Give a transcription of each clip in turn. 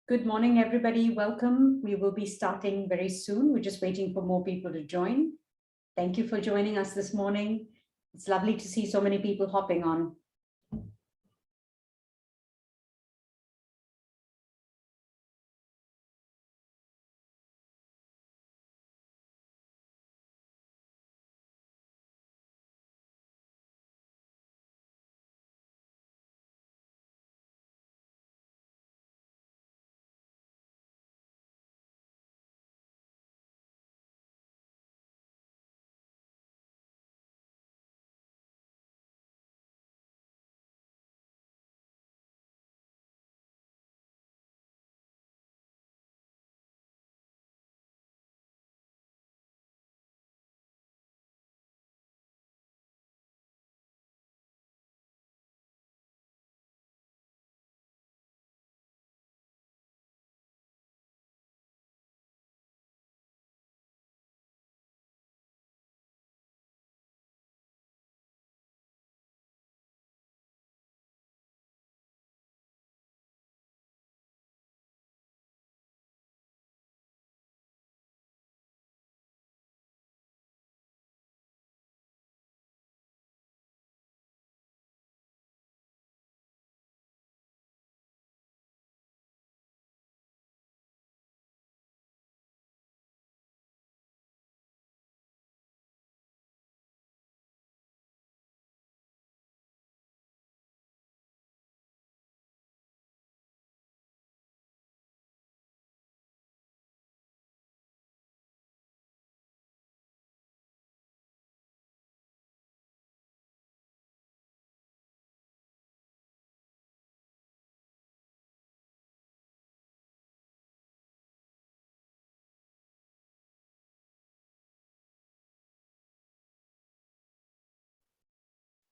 Good morning, everybody. Welcome. We will be starting very soon. We're just waiting for more people to join. Thank you for joining us this morning. It's lovely to see so many people hopping on.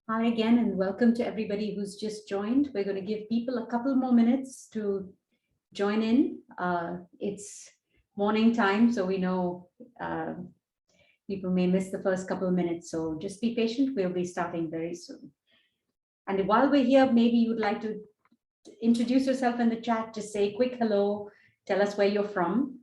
Hi again, and welcome to everybody who's just joined. We're going to give people a couple more minutes to join in. It's morning time, so we know people may miss the first couple of minutes. So just be patient. We'll be starting very soon. And while we're here, maybe you'd like to introduce yourself in the chat, just say a quick hello, tell us where you're from.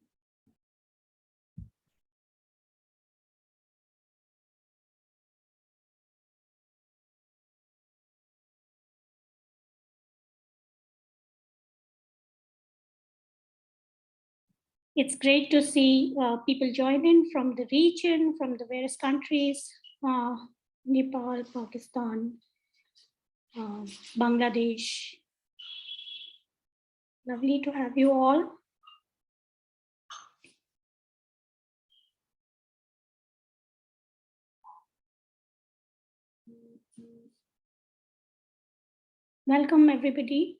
It's great to see people join in from the region, from the various countries, Nepal, Pakistan, Bangladesh. Lovely to have you all. Welcome, everybody.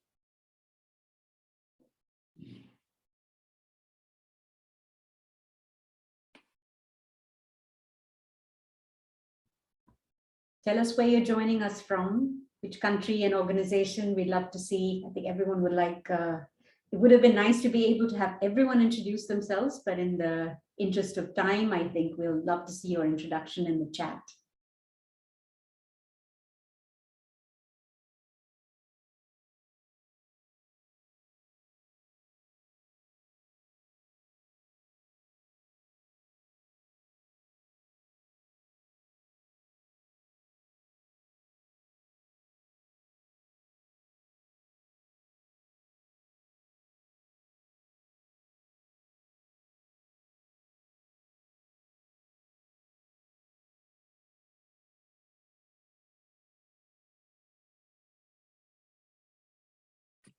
Tell us where you're joining us from, which country and organization. We'd love to see. I think everyone would like, it would have been nice to be able to have everyone introduce themselves, but in the interest of time, I think we'll love to see your introduction in the chat.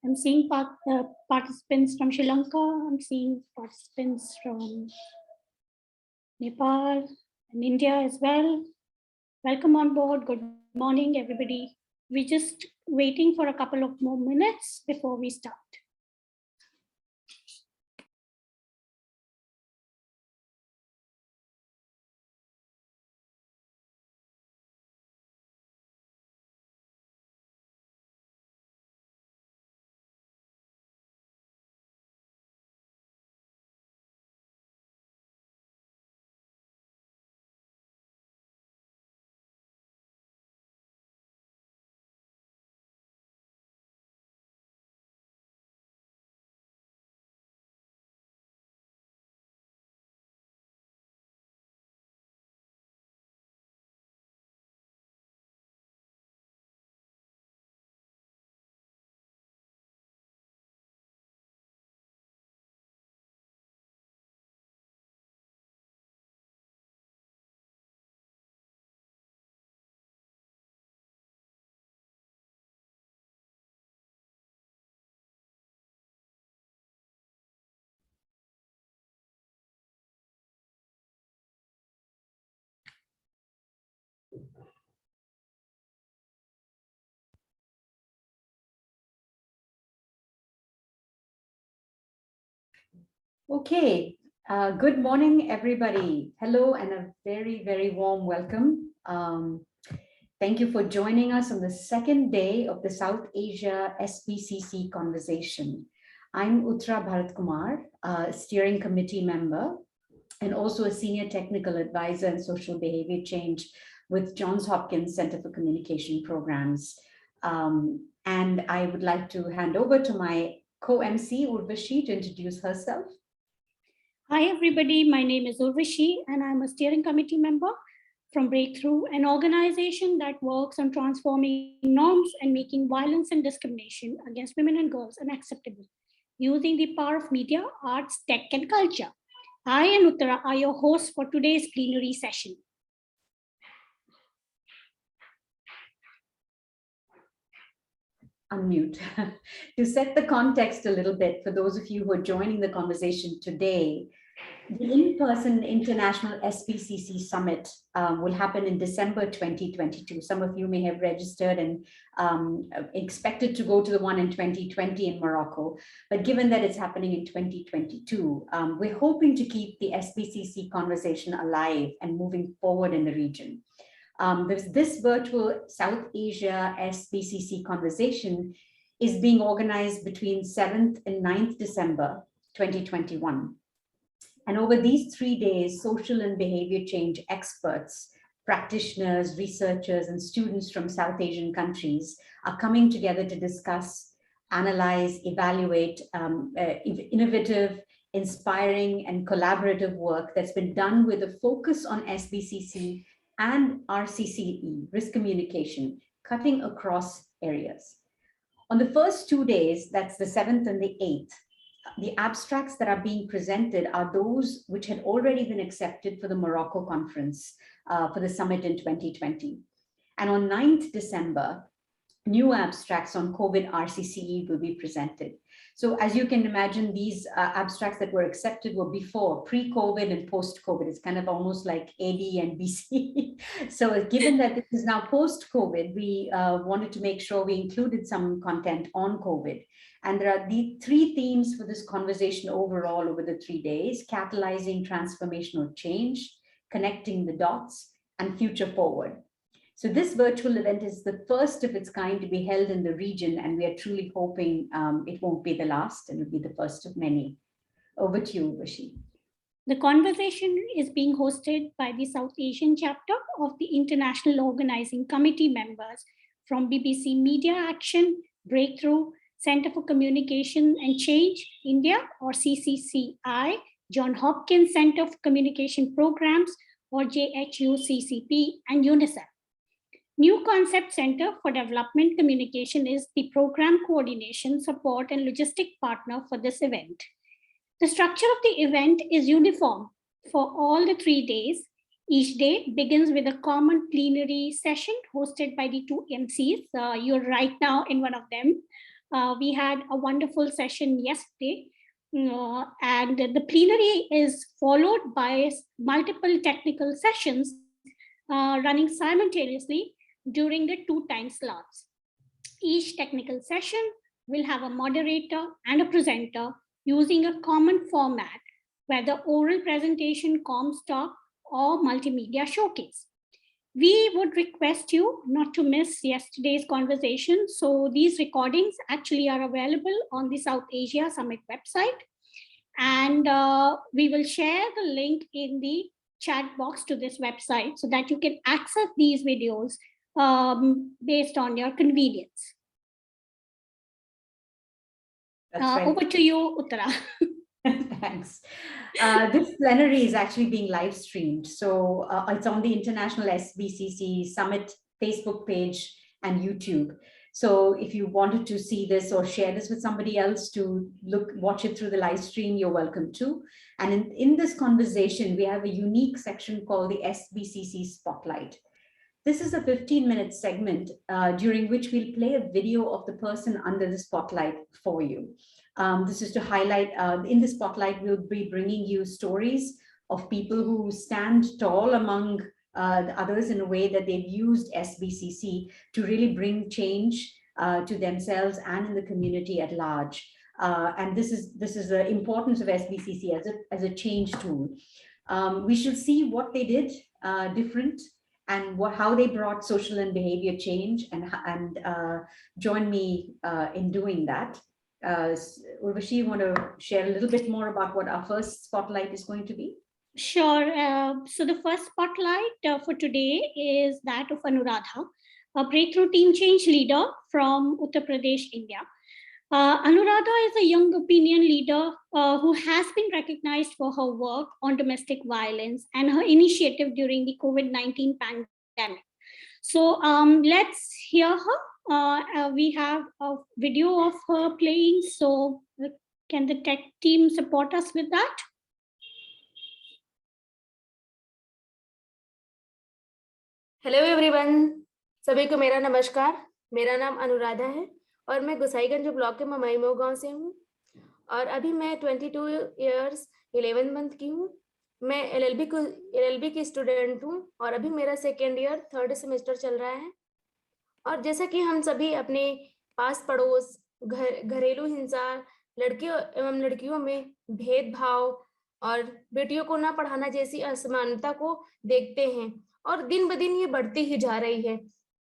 I'm seeing participants from Sri Lanka. I'm seeing participants from Nepal and India as well. Welcome on board. Good morning, everybody. We're just waiting for a couple of more minutes before we start. Okay, good morning, everybody. Hello, and a very, very warm welcome. Thank you for joining us on the second day of the South Asia SPCC conversation. I'm Uttara Bharatkumar, a steering committee member, and also a senior technical advisor in social behavior change with Johns Hopkins Center for Communication Programs. And I would like to hand over to my co-MC, Urvashi, to introduce herself. Hi, everybody. My name is Urvashi, and I'm a steering committee member from Breakthrough, an organization that works on transforming norms and making violence and discrimination against women and girls unacceptable, using the power of media, arts, tech, and culture. I and Uttara are your hosts for today's plenary session. Unmute. To set the context a little bit for those of you who are joining the conversation today, the in-person International SPCC Summit will happen in December 2022. Some of you may have registered and expected to go to the one in 2020 in Morocco. But given that it's happening in 2022, we're hoping to keep the SPCC conversation alive and moving forward in the region. This virtual South Asia SPCC conversation is being organized between 7th and 9th December 2021. And over these 3 days, social and behavior change experts, practitioners, researchers, and students from South Asian countries are coming together to discuss, analyze, evaluate innovative, inspiring, and collaborative work that's been done with a focus on SBCC and RCCE, risk communication, cutting across areas. On the first 2 days, that's the 7th and the 8th, the abstracts that are being presented are those which had already been accepted for the Morocco conference for the summit in 2020. And on 9th December, new abstracts on COVID RCCE will be presented. So as you can imagine, these abstracts that were accepted were before, pre-COVID and post-COVID. It's kind of almost like AD and BC. So given that this is now post-COVID, we wanted to make sure we included some content on COVID. And there are the 3 themes for this conversation overall over the 3 days: catalyzing transformational change, connecting the dots, and future forward. So this virtual event is the first of its kind to be held in the region, and we are truly hoping it won't be the last and it'll be the first of many. Over to you, Urvashi. The conversation is being hosted by the South Asian chapter of the International Organizing Committee members from BBC Media Action, Breakthrough, Center for Communication and Change, India, or CCCI, Johns Hopkins Center for Communication Programs, or JHUCCP, and UNICEF. New Concept Center for Development Communication is the program coordination, support, and logistic partner for this event. The structure of the event is uniform for all the 3 days. Each day begins with a common plenary session hosted by the 2 MCs. You're right now in one of them. We had a wonderful session yesterday, and the plenary is followed by multiple technical sessions running simultaneously during the 2 time slots. Each technical session will have a moderator and a presenter using a common format, whether oral presentation, comms talk, or multimedia showcase. We would request you not to miss yesterday's conversation. So these recordings actually are available on the South Asia Summit website. And we will share the link in the chat box to this website so that you can access these videos based on your convenience. Over to you, Uttara. Thanks. This plenary is actually being live streamed. So it's on the International SBCC Summit Facebook page and YouTube. So if you wanted to see this or share this with somebody else to watch it through the live stream, you're welcome to. And in this conversation, we have a unique section called the SBCC Spotlight. This is a 15-minute segment during which we'll play a video of the person under the spotlight for you. This is to highlight, in the spotlight, we'll be bringing you stories of people who stand tall among the others in a way that they've used SBCC to really bring change to themselves and in the community at large. and this is the importance of SBCC as a change tool. We should see what they did different, and how they brought social and behavior change, and join me in doing that. Urvashi, you want to share a little bit more about what our first spotlight is going to be? Sure. So the first spotlight for today is that of Anuradha, a breakthrough team change leader from Uttar Pradesh, India. Anuradha is a young opinion leader who has been recognized for her work on domestic violence and her initiative during the COVID-19 pandemic. So let's hear her. We have a video of her playing. So can the tech team support us with that? Hello everyone, सभी को मेरा नमस्कार। मेरा नाम अनुराधा है और मैं Gosaiganj block के ममाईमऊ गांव से हूँ और अभी मैं 22 इयर्स 11 मंथ की हूँ। मैं एलएलबी की स्टूडेंट हूँ और अभी मेरा सेकेंड ईयर 3rd सेमेस्टर चल रहा है। और जैसा कि हम सभी अपने पास पड़ोस, घरेलू हिंसा, लड़कियों एवं लड़कियों में भेदभाव और बेटियों को ना पढ़ाना जैसी असमानता को देखते हैं और दिन ब दिन ये बढ़ती ही जा रही है।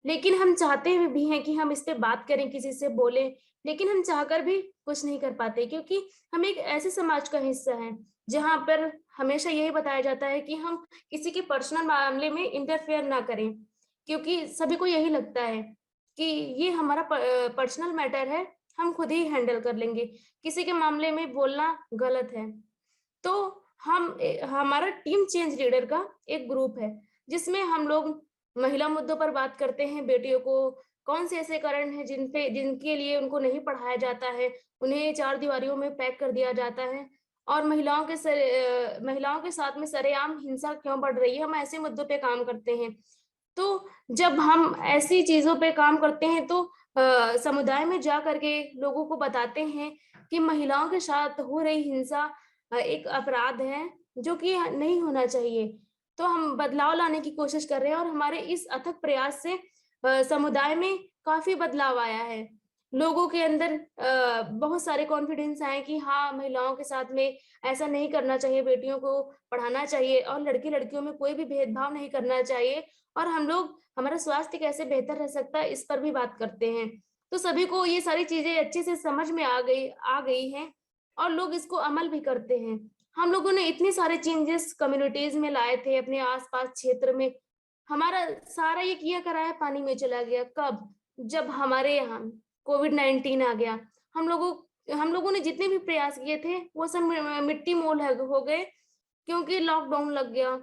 लेकिन हम चाहते भी हैं कि हम इस पे बात करें, किसी से बोलें, लेकिन हम चाहकर भी कुछ नहीं कर पाते क्योंकि हम एक ऐसे समाज का हिस्सा हैं जहां पर हमेशा यही बताया जाता है कि हम किसी के पर्सनल मामले में इंटरफेयर ना करें, क्योंकि सभी को यही लगता है कि ये हमारा पर्सनल मैटर है, हम खुद ही हैंडल कर लेंगे, किसी के मामले में बोलना गलत है। तो हमारा टीम चेंज लीडर का एक ग्रुप है जिसमें हम लोग महिला मुद्दों पर बात करते हैं। बेटियों को कौन से ऐसे कारण हैं जिनके लिए उनको नहीं पढ़ाया जाता है, उन्हें 4 दीवारियों में पैक कर दिया जाता है और महिलाओं के साथ में सरेआम हिंसा क्यों बढ़ रही है, हम ऐसे मुद्दों पे काम करते हैं। तो जब हम ऐसी चीजों पे काम करते हैं तो समुदाय में जा करके लोगों को बताते हैं कि महिलाओं के साथ हो रही हिंसा एक अपराध है जो कि नहीं होना चाहिए। तो हम बदलाव लाने की कोशिश कर रहे हैं और हमारे इस अथक प्रयास से समुदाय में काफी बदलाव आया है। लोगों के अंदर बहुत सारे कॉन्फिडेंस आए कि हाँ, महिलाओं के साथ में ऐसा नहीं करना चाहिए, बेटियों को पढ़ाना चाहिए और लड़कियों में कोई भी भेदभाव नहीं करना चाहिए और हम लोग हमारा स्वास्थ्य कैसे बेहतर रह सकता है इस पर भी बात करते हैं। तो सभी को ये सारी चीजें अच्छे से समझ में आ गई हैं और लोग इसको अमल भी करते हैं। हम लोगों ने इतने सारे चेंजेस कम्युनिटीज में लाए थे अपने आसपास क्षेत्र में। हमारा सारा ये किया कराया पानी में चला गया। कब? जब हमारे यहाँ कोविड-19 आ गया। हम लोगों ने जितने भी प्रयास किए थे वो सब मिट्टी मोल हो गए क्योंकि लॉकडाउन लग गया।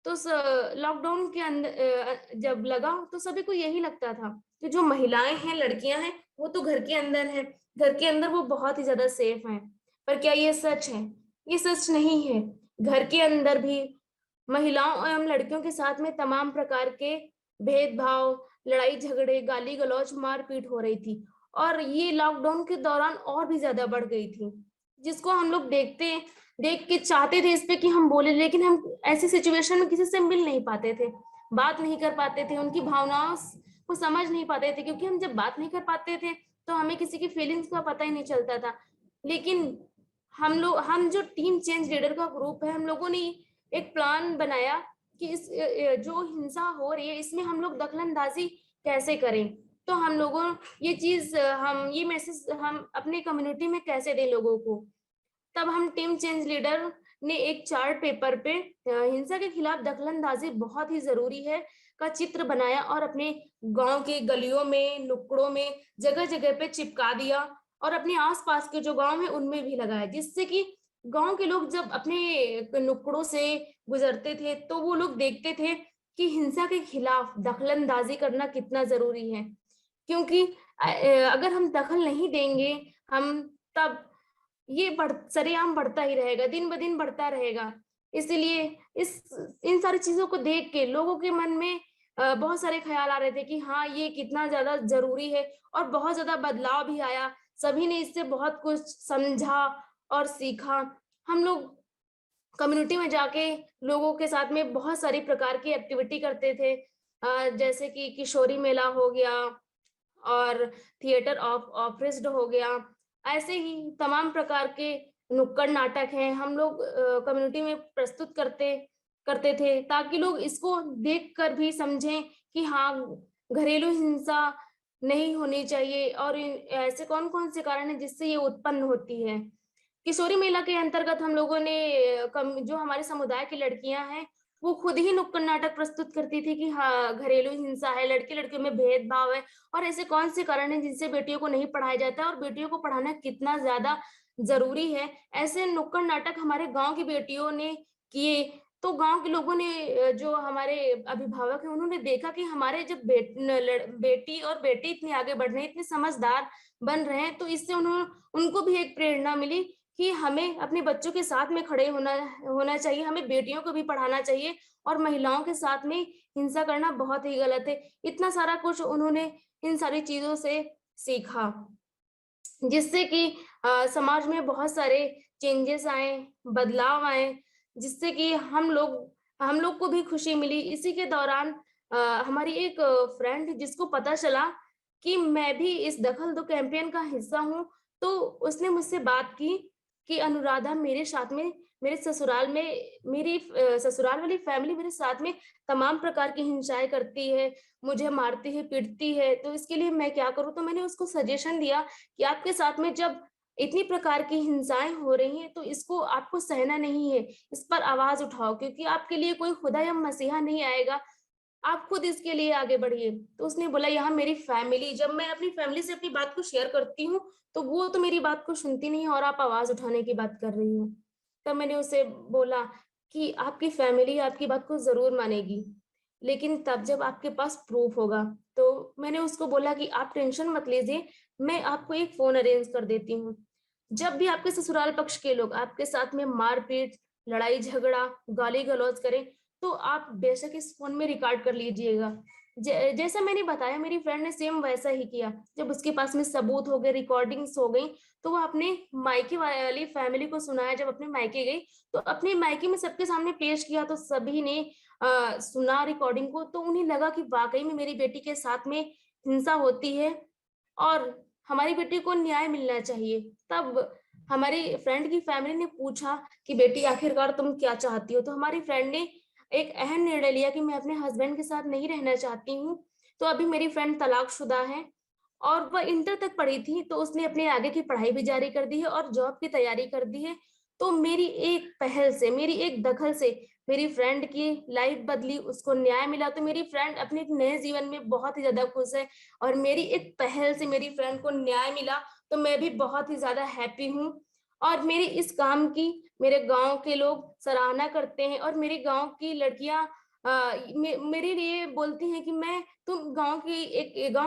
तो लॉकडाउन के अंदर जब लगा तो सभी को यही लगता था कि जो महिलाएं हैं, लड़कियां हैं, वो तो घर के अंदर है, घर के अंदर वो बहुत ही ज्यादा सेफ हैं। पर क्या ये सच है? ये सच नहीं है। घर के अंदर भी महिलाओं एवं लड़कियों के साथ में तमाम प्रकार के भेदभाव, लड़ाई झगड़े, गाली गलौज, मारपीट हो रही थी और ये लॉकडाउन के दौरान और भी ज्यादा बढ़ गई थी, जिसको हम लोग देख के चाहते थे इस पे कि हम बोले, लेकिन हम ऐसी सिचुएशन में किसी से मिल नहीं पाते थे, बात नहीं कर पाते थे, उनकी भावनाओं को समझ नहीं पाते थे, क्योंकि हम जब बात नहीं कर पाते थे तो हमें किसी की फीलिंग्स का पता ही नहीं चलता था। लेकिन हम जो टीम चेंज लीडर का ग्रुप है, हम लोगों ने एक प्लान बनाया कि इस जो हिंसा हो रही है इसमें हम लोग दखलंदाजी कैसे करें। तो हम लोगों ये मैसेज हम अपने कम्युनिटी में कैसे दें लोगों को। तब हम टीम चेंज लीडर ने एक चार्ट पेपर पे हिंसा के खिलाफ दखलंदाजी बहुत ही जरूरी है का चित्र बनाया और अपने गांव के गलियों में, नुक्कड़ों में, जगह जगह पे चिपका दिया और अपने आसपास के जो गांव है उनमें भी लगाया, जिससे कि गांव के लोग जब अपने नुक्कड़ों से गुजरते थे तो वो लोग देखते थे कि हिंसा के खिलाफ दखलंदाजी करना कितना जरूरी है। क्योंकि अगर हम दखल नहीं देंगे तब ये सरेआम बढ़ता ही रहेगा, दिन ब दिन बढ़ता रहेगा। इसलिए इन सारी चीजों को देख के लोगों के मन में बहुत सारे ख्याल आ रहे थे कि हाँ, ये कितना ज्यादा जरूरी है और बहुत ज्यादा बदलाव भी आया। सभी ने इससे बहुत कुछ समझा और सीखा। हम लोग कम्युनिटी में जाके लोगों के साथ में बहुत सारी प्रकार की एक्टिविटी करते थे, जैसे कि किशोरी मेला हो गया और थिएटर ऑफ ऑफरिस्ट हो गया। ऐसे ही तमाम प्रकार के नुक्कड़ नाटक हैं, हम लोग कम्युनिटी में प्रस्तुत करते थे, ताकि लोग इसको देखकर भी समझें कि हाँ, घरेलू हिंसा नहीं होनी चाहिए और ऐसे कौन-कौन से कारण हैं जिससे ये उत्पन्न होती है। किशोरी मेला के अंतर्गत हम लोगों ने जो हमारे समुदाय की लड़कियां हैं, वो खुद ही नुक्कड़ नाटक प्रस्तुत करती थी कि हाँ, घरेलू हिंसा है, लड़के लड़कियों में भेदभाव है और ऐसे कौन से कारण हैं जिनसे बेटियों को नहीं पढ़ाया जाता और बेटियों को पढ़ाना कितना ज्यादा जरूरी है। ऐसे नुक्कड़ नाटक हमारे गांव की बेटियों ने किए, तो गांव के लोगों ने जो हमारे अभिभावक हैं, उन्होंने देखा कि हमारे जब बेटी और बेटे इतने आगे बढ़ रहे हैं, इतने समझदार बन रहे हैं, तो इससे उनको भी एक प्रेरणा मिली कि हमें अपने बच्चों के साथ में खड़े होना चाहिए, हमें बेटियों को भी पढ़ाना चाहिए और महिलाओं के साथ में हिंसा करना बहुत ही गलत है। इतना सारा कुछ उन्होंने इन सारी चीजों से सीखा, जिससे कि समाज में बहुत सारे चेंजेस आए, बदलाव आए, जिससे कि हम लोग को भी खुशी मिली। इसी के दौरान हमारी एक फ्रेंड, जिसको पता चला कि मैं भी इस दखल दो कैंपेन का हिस्सा हूँ, तो उसने मुझसे बात की कि अनुराधा, मेरे साथ में मेरे ससुराल में मेरी ससुराल वाली फैमिली मेरे साथ में तमाम प्रकार की हिंसाएं करती है, मुझे मारती है, पीटती है, तो इसके लिए मैं क्या करूँ? तो मैंने उसको सजेशन दिया कि आपके साथ में जब इतनी प्रकार की हिंसाएं हो रही हैं, तो इसको आपको सहना नहीं है, इस पर आवाज उठाओ, क्योंकि आपके लिए कोई खुदा या मसीहा नहीं आएगा, आप खुद इसके लिए आगे बढ़िए। तो उसने बोला, यहाँ मेरी फैमिली, जब मैं अपनी फैमिली से अपनी बात को शेयर करती हूँ, तो वो तो मेरी बात को सुनती नहीं है और आप आवाज उठाने की बात कर रही हो। तब मैंने उसे बोला कि आपकी फैमिली आपकी बात को जरूर मानेगी, लेकिन तब जब आपके पास प्रूफ होगा। तो मैंने उसको बोला कि आप टेंशन मत लीजिए, मैं आपको एक फोन अरेंज कर देती हूँ। जब भी आपके ससुराल पक्ष के लोग आपके साथ में मारपीट, लड़ाई झगड़ा, गाली गलौज करें, तो आप बेशक इस फोन में रिकॉर्ड कर लीजिएगा। जैसा मैंने बताया, मेरी फ्रेंड ने सेम वैसा ही किया। जब उसके पास में सबूत हो गए, रिकॉर्डिंग्स हो गई, तो वो अपने मायके वाली फैमिली को सुनाया। जब अपने मायके गई, तो अपने मायके में सबके सामने पेश किया, तो सभी ने सुना रिकॉर्डिंग को, तो उन्हें लगा कि वाकई में मेरी बेटी के साथ में हिंसा होती है और हमारी बेटी को न्याय मिलना चाहिए। तब हमारी फ्रेंड की फैमिली ने पूछा कि बेटी, आखिरकार तुम क्या चाहती हो? तो हमारी फ्रेंड ने एक अहम निर्णय लिया कि मैं अपने हस्बैंड के साथ नहीं रहना चाहती हूँ। तो अभी मेरी फ्रेंड तलाकशुदा है और वह इंटर तक पढ़ी थी, तो उसने अपने आगे की पढ़ाई भी जारी कर दी है और जॉब की तैयारी कर दी है। तो मेरी एक पहल से, मेरी एक दखल से मेरी फ्रेंड की लाइफ बदली, उसको न्याय मिला। तो मेरी फ्रेंड अपने एक नए जीवन में बहुत ही ज्यादा खुश है और मेरी एक पहल से मेरी फ्रेंड को न्याय मिला, तो मैं भी बहुत ही ज्यादा हैप्पी हूँ। और मेरे इस काम की मेरे गांव के लोग सराहना करते हैं और मेरे गांव की लड़कियां मेरे लिए बोलती हैं कि मैं तुम गांव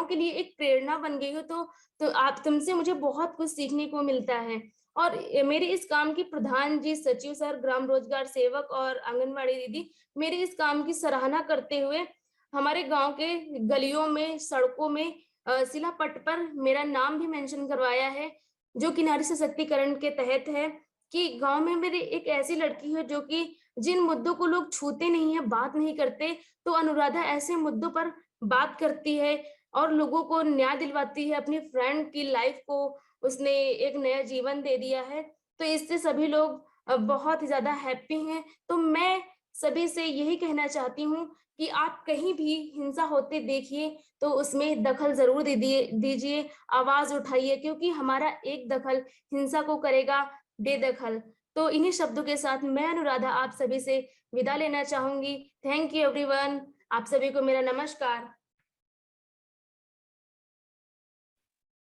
के लिए एक प्रेरणा बन गई हो। तो आप तुमसे मुझे बहुत कुछ सीखने को मिलता है। और मेरे इस काम की प्रधान जी, सचिव सर, ग्राम रोजगार सेवक और आंगनबाड़ी दीदी मेरे इस काम की सराहना करते हुए हमारे गांव के गलियों में, सड़कों में शिलापट पर मेरा नाम भी मेंशन करवाया है, जो कि नारी सशक्तिकरण के तहत है। कि गांव में मेरी एक ऐसी लड़की है जो कि जिन मुद्दों को लोग छूते नहीं है, बात नहीं करते, तो अनुराधा ऐसे मुद्दों पर बात करती है और लोगों को न्याय दिलवाती है। अपनी फ्रेंड की लाइफ को उसने एक नया जीवन दे दिया है, तो इससे सभी लोग बहुत ही ज्यादा हैप्पी हैं। तो मैं सभी से यही कहना चाहती हूँ कि आप कहीं भी हिंसा होते देखिए तो उसमें दखल जरूर दीजिए, आवाज उठाइए, क्योंकि हमारा एक दखल हिंसा को करेगा बेदखल। तो इन्हीं शब्दों के साथ मैं अनुराधा आप सभी से विदा लेना चाहूंगी। थैंक यू एवरीवन, आप सभी को मेरा नमस्कार।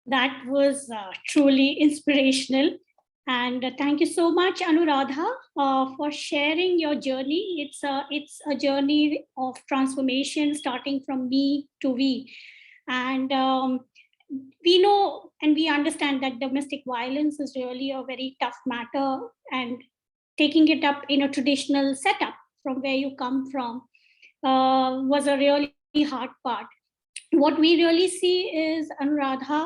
That was truly inspirational. And thank you so much, Anuradha, for sharing your journey. It's a journey of transformation, starting from me to we. And we know and we understand that domestic violence is really a very tough matter, and taking it up in a traditional setup from where you come from was a really hard part. What we really see is Anuradha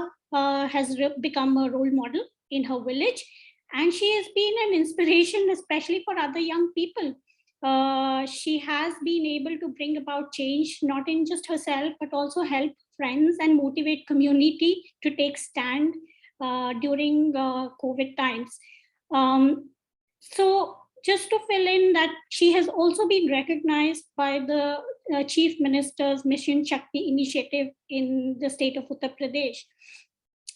has become a role model in her village, and she has been an inspiration, especially for other young people. She has been able to bring about change, not in just herself, but also help friends and motivate community to take stand during COVID times. So just to fill in that she has also been recognized by the Chief Minister's Mission Shakti initiative in the state of Uttar Pradesh.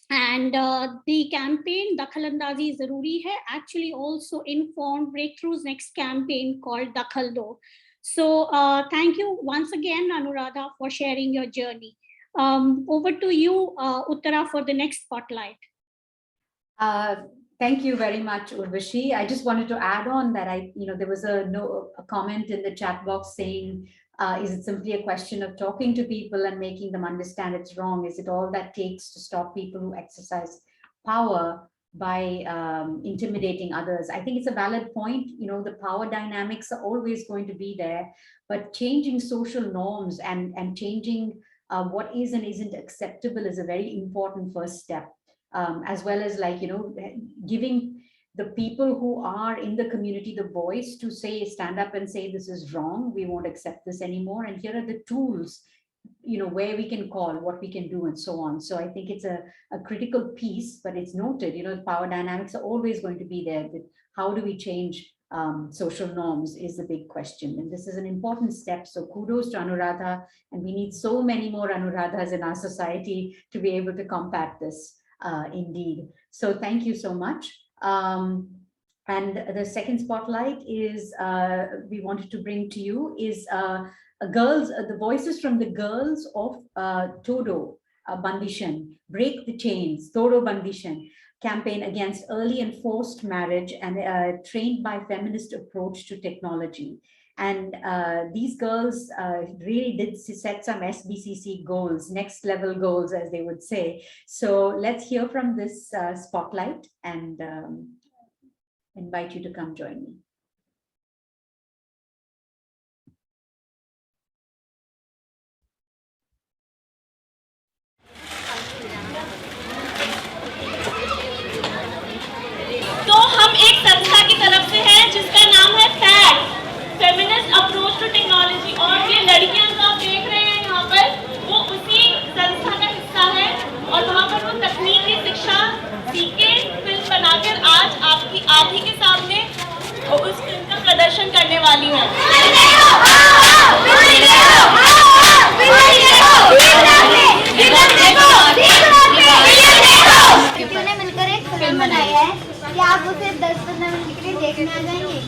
And the campaign Dakhalandazi Zaruri Hai actually also informed Breakthrough's next campaign called Dakhal Do. So thank you once again, Anuradha, for sharing your journey. Over to you, Uttara, for the next spotlight. Thank you very much, Urvashi. I just wanted to add on that there was a comment in the chat box saying, is it simply a question of talking to people and making them understand it's wrong? Is it all that takes to stop people who exercise power by intimidating others? I think it's a valid point. The power dynamics are always going to be there, but changing social norms and changing what is and isn't acceptable is a very important first step. As well as giving the people who are in the community the voice to stand up and say, this is wrong, we won't accept this anymore, and here are the tools, where we can call, what we can do, and so on. So I think it's a critical piece, but it's noted, power dynamics are always going to be there. But how do we change social norms is the big question, and this is an important step. So kudos to Anuradha, and we need so many more Anuradhas in our society to be able to combat this. Indeed. So thank you so much. And the second spotlight is we wanted to bring to you is the voices from the girls of Todo Bandishan, Break the Chains, Todo Bandishan campaign against early and forced marriage and trained by feminist approach to technology. And these girls really did set some SBCC goals, next level goals, as they would say. So let's hear from this spotlight and invite you to come join me. तो हम एक संस्था की तरफ से हैं जिसका नाम है FAT, feminist approach to technology, और ये लड़कियां जो आप देख रहे हैं यहाँ पर वो उसी संस्था का हिस्सा है और वहाँ पर वो तकनीकी शिक्षा सीख के फिल्म बनाकर आज आपकी आप ही के सामने उस फिल्म का प्रदर्शन करने वाली है। उन्होंने मिलकर एक फिल्म बनाई है, क्या आप उसे 10-15 मिनट के लिए देखने आ जाएंगे?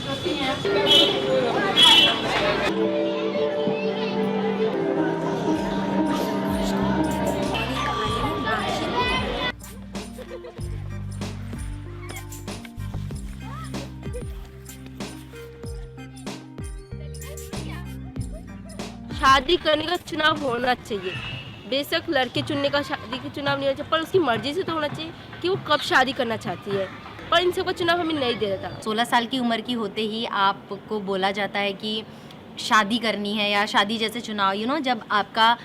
शादी करने का चुनाव होना चाहिए। बेशक लड़के चुनने का शादी का चुनाव नहीं होना चाहिए, पर उसकी मर्जी से तो होना चाहिए कि वो कब शादी करना चाहती है, पर इन सबका चुनाव हमें नहीं दे रहा था। 16 साल की उम्र की होते ही आपको बोला जाता है कि शादी करनी है, या शादी जैसे चुनाव जब आपका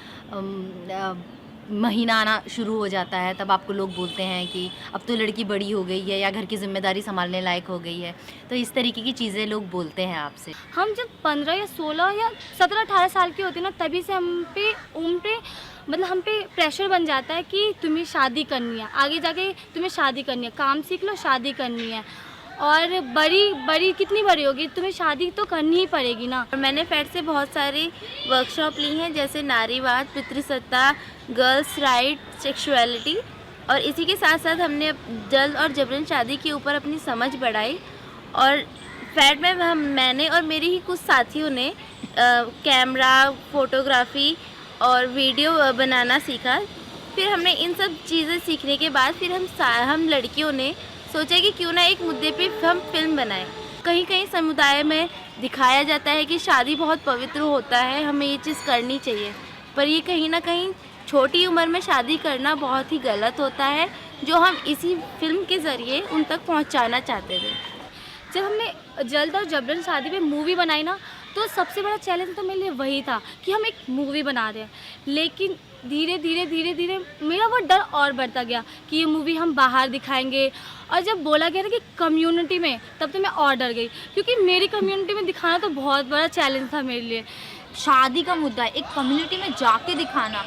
महीना आना शुरू हो जाता है तब आपको लोग बोलते हैं कि अब तो लड़की बड़ी हो गई है या घर की जिम्मेदारी संभालने लायक हो गई है। तो इस तरीके की चीज़ें लोग बोलते हैं आपसे। हम जब 15 या 16 या 17-18 साल की होती है ना, तभी से हम पे उम्र पे मतलब हम पे प्रेशर बन जाता है कि तुम्हें शादी करनी है, आगे जाके तुम्हें शादी करनी है, काम सीख लो, शादी करनी है, और बड़ी कितनी बड़ी होगी, तुम्हें शादी तो करनी ही पड़ेगी ना। मैंने फैट से बहुत सारी वर्कशॉप ली हैं, जैसे नारीवाद, पितृसत्ता, गर्ल्स राइट, सेक्सुअलिटी, और इसी के साथ साथ हमने जल्द और जबरन शादी के ऊपर अपनी समझ बढ़ाई। और फैट में मैंने और मेरे ही कुछ साथियों ने कैमरा, फोटोग्राफी और वीडियो बनाना सीखा। फिर हमने इन सब चीज़ें सीखने के बाद फिर हम लड़कियों ने सोचा कि क्यों ना एक मुद्दे पे हम फिल्म बनाएं। कहीं कहीं समुदाय में दिखाया जाता है कि शादी बहुत पवित्र होता है, हमें ये चीज़ करनी चाहिए, पर ये कहीं ना कहीं छोटी उम्र में शादी करना बहुत ही गलत होता है, जो हम इसी फिल्म के ज़रिए उन तक पहुंचाना चाहते थे। जब हमने जल्द और जबरन शादी पे मूवी बनाई ना, तो सबसे बड़ा चैलेंज तो मेरे लिए वही था कि हम एक मूवी बना रहे हैं, लेकिन धीरे धीरे मेरा वो डर और बढ़ता गया कि ये मूवी हम बाहर दिखाएंगे। और जब बोला गया ना कि कम्युनिटी में, तब तो मैं और डर गई, क्योंकि मेरी कम्युनिटी में दिखाना तो बहुत बड़ा चैलेंज था मेरे लिए। शादी का मुद्दा एक कम्युनिटी में जाके दिखाना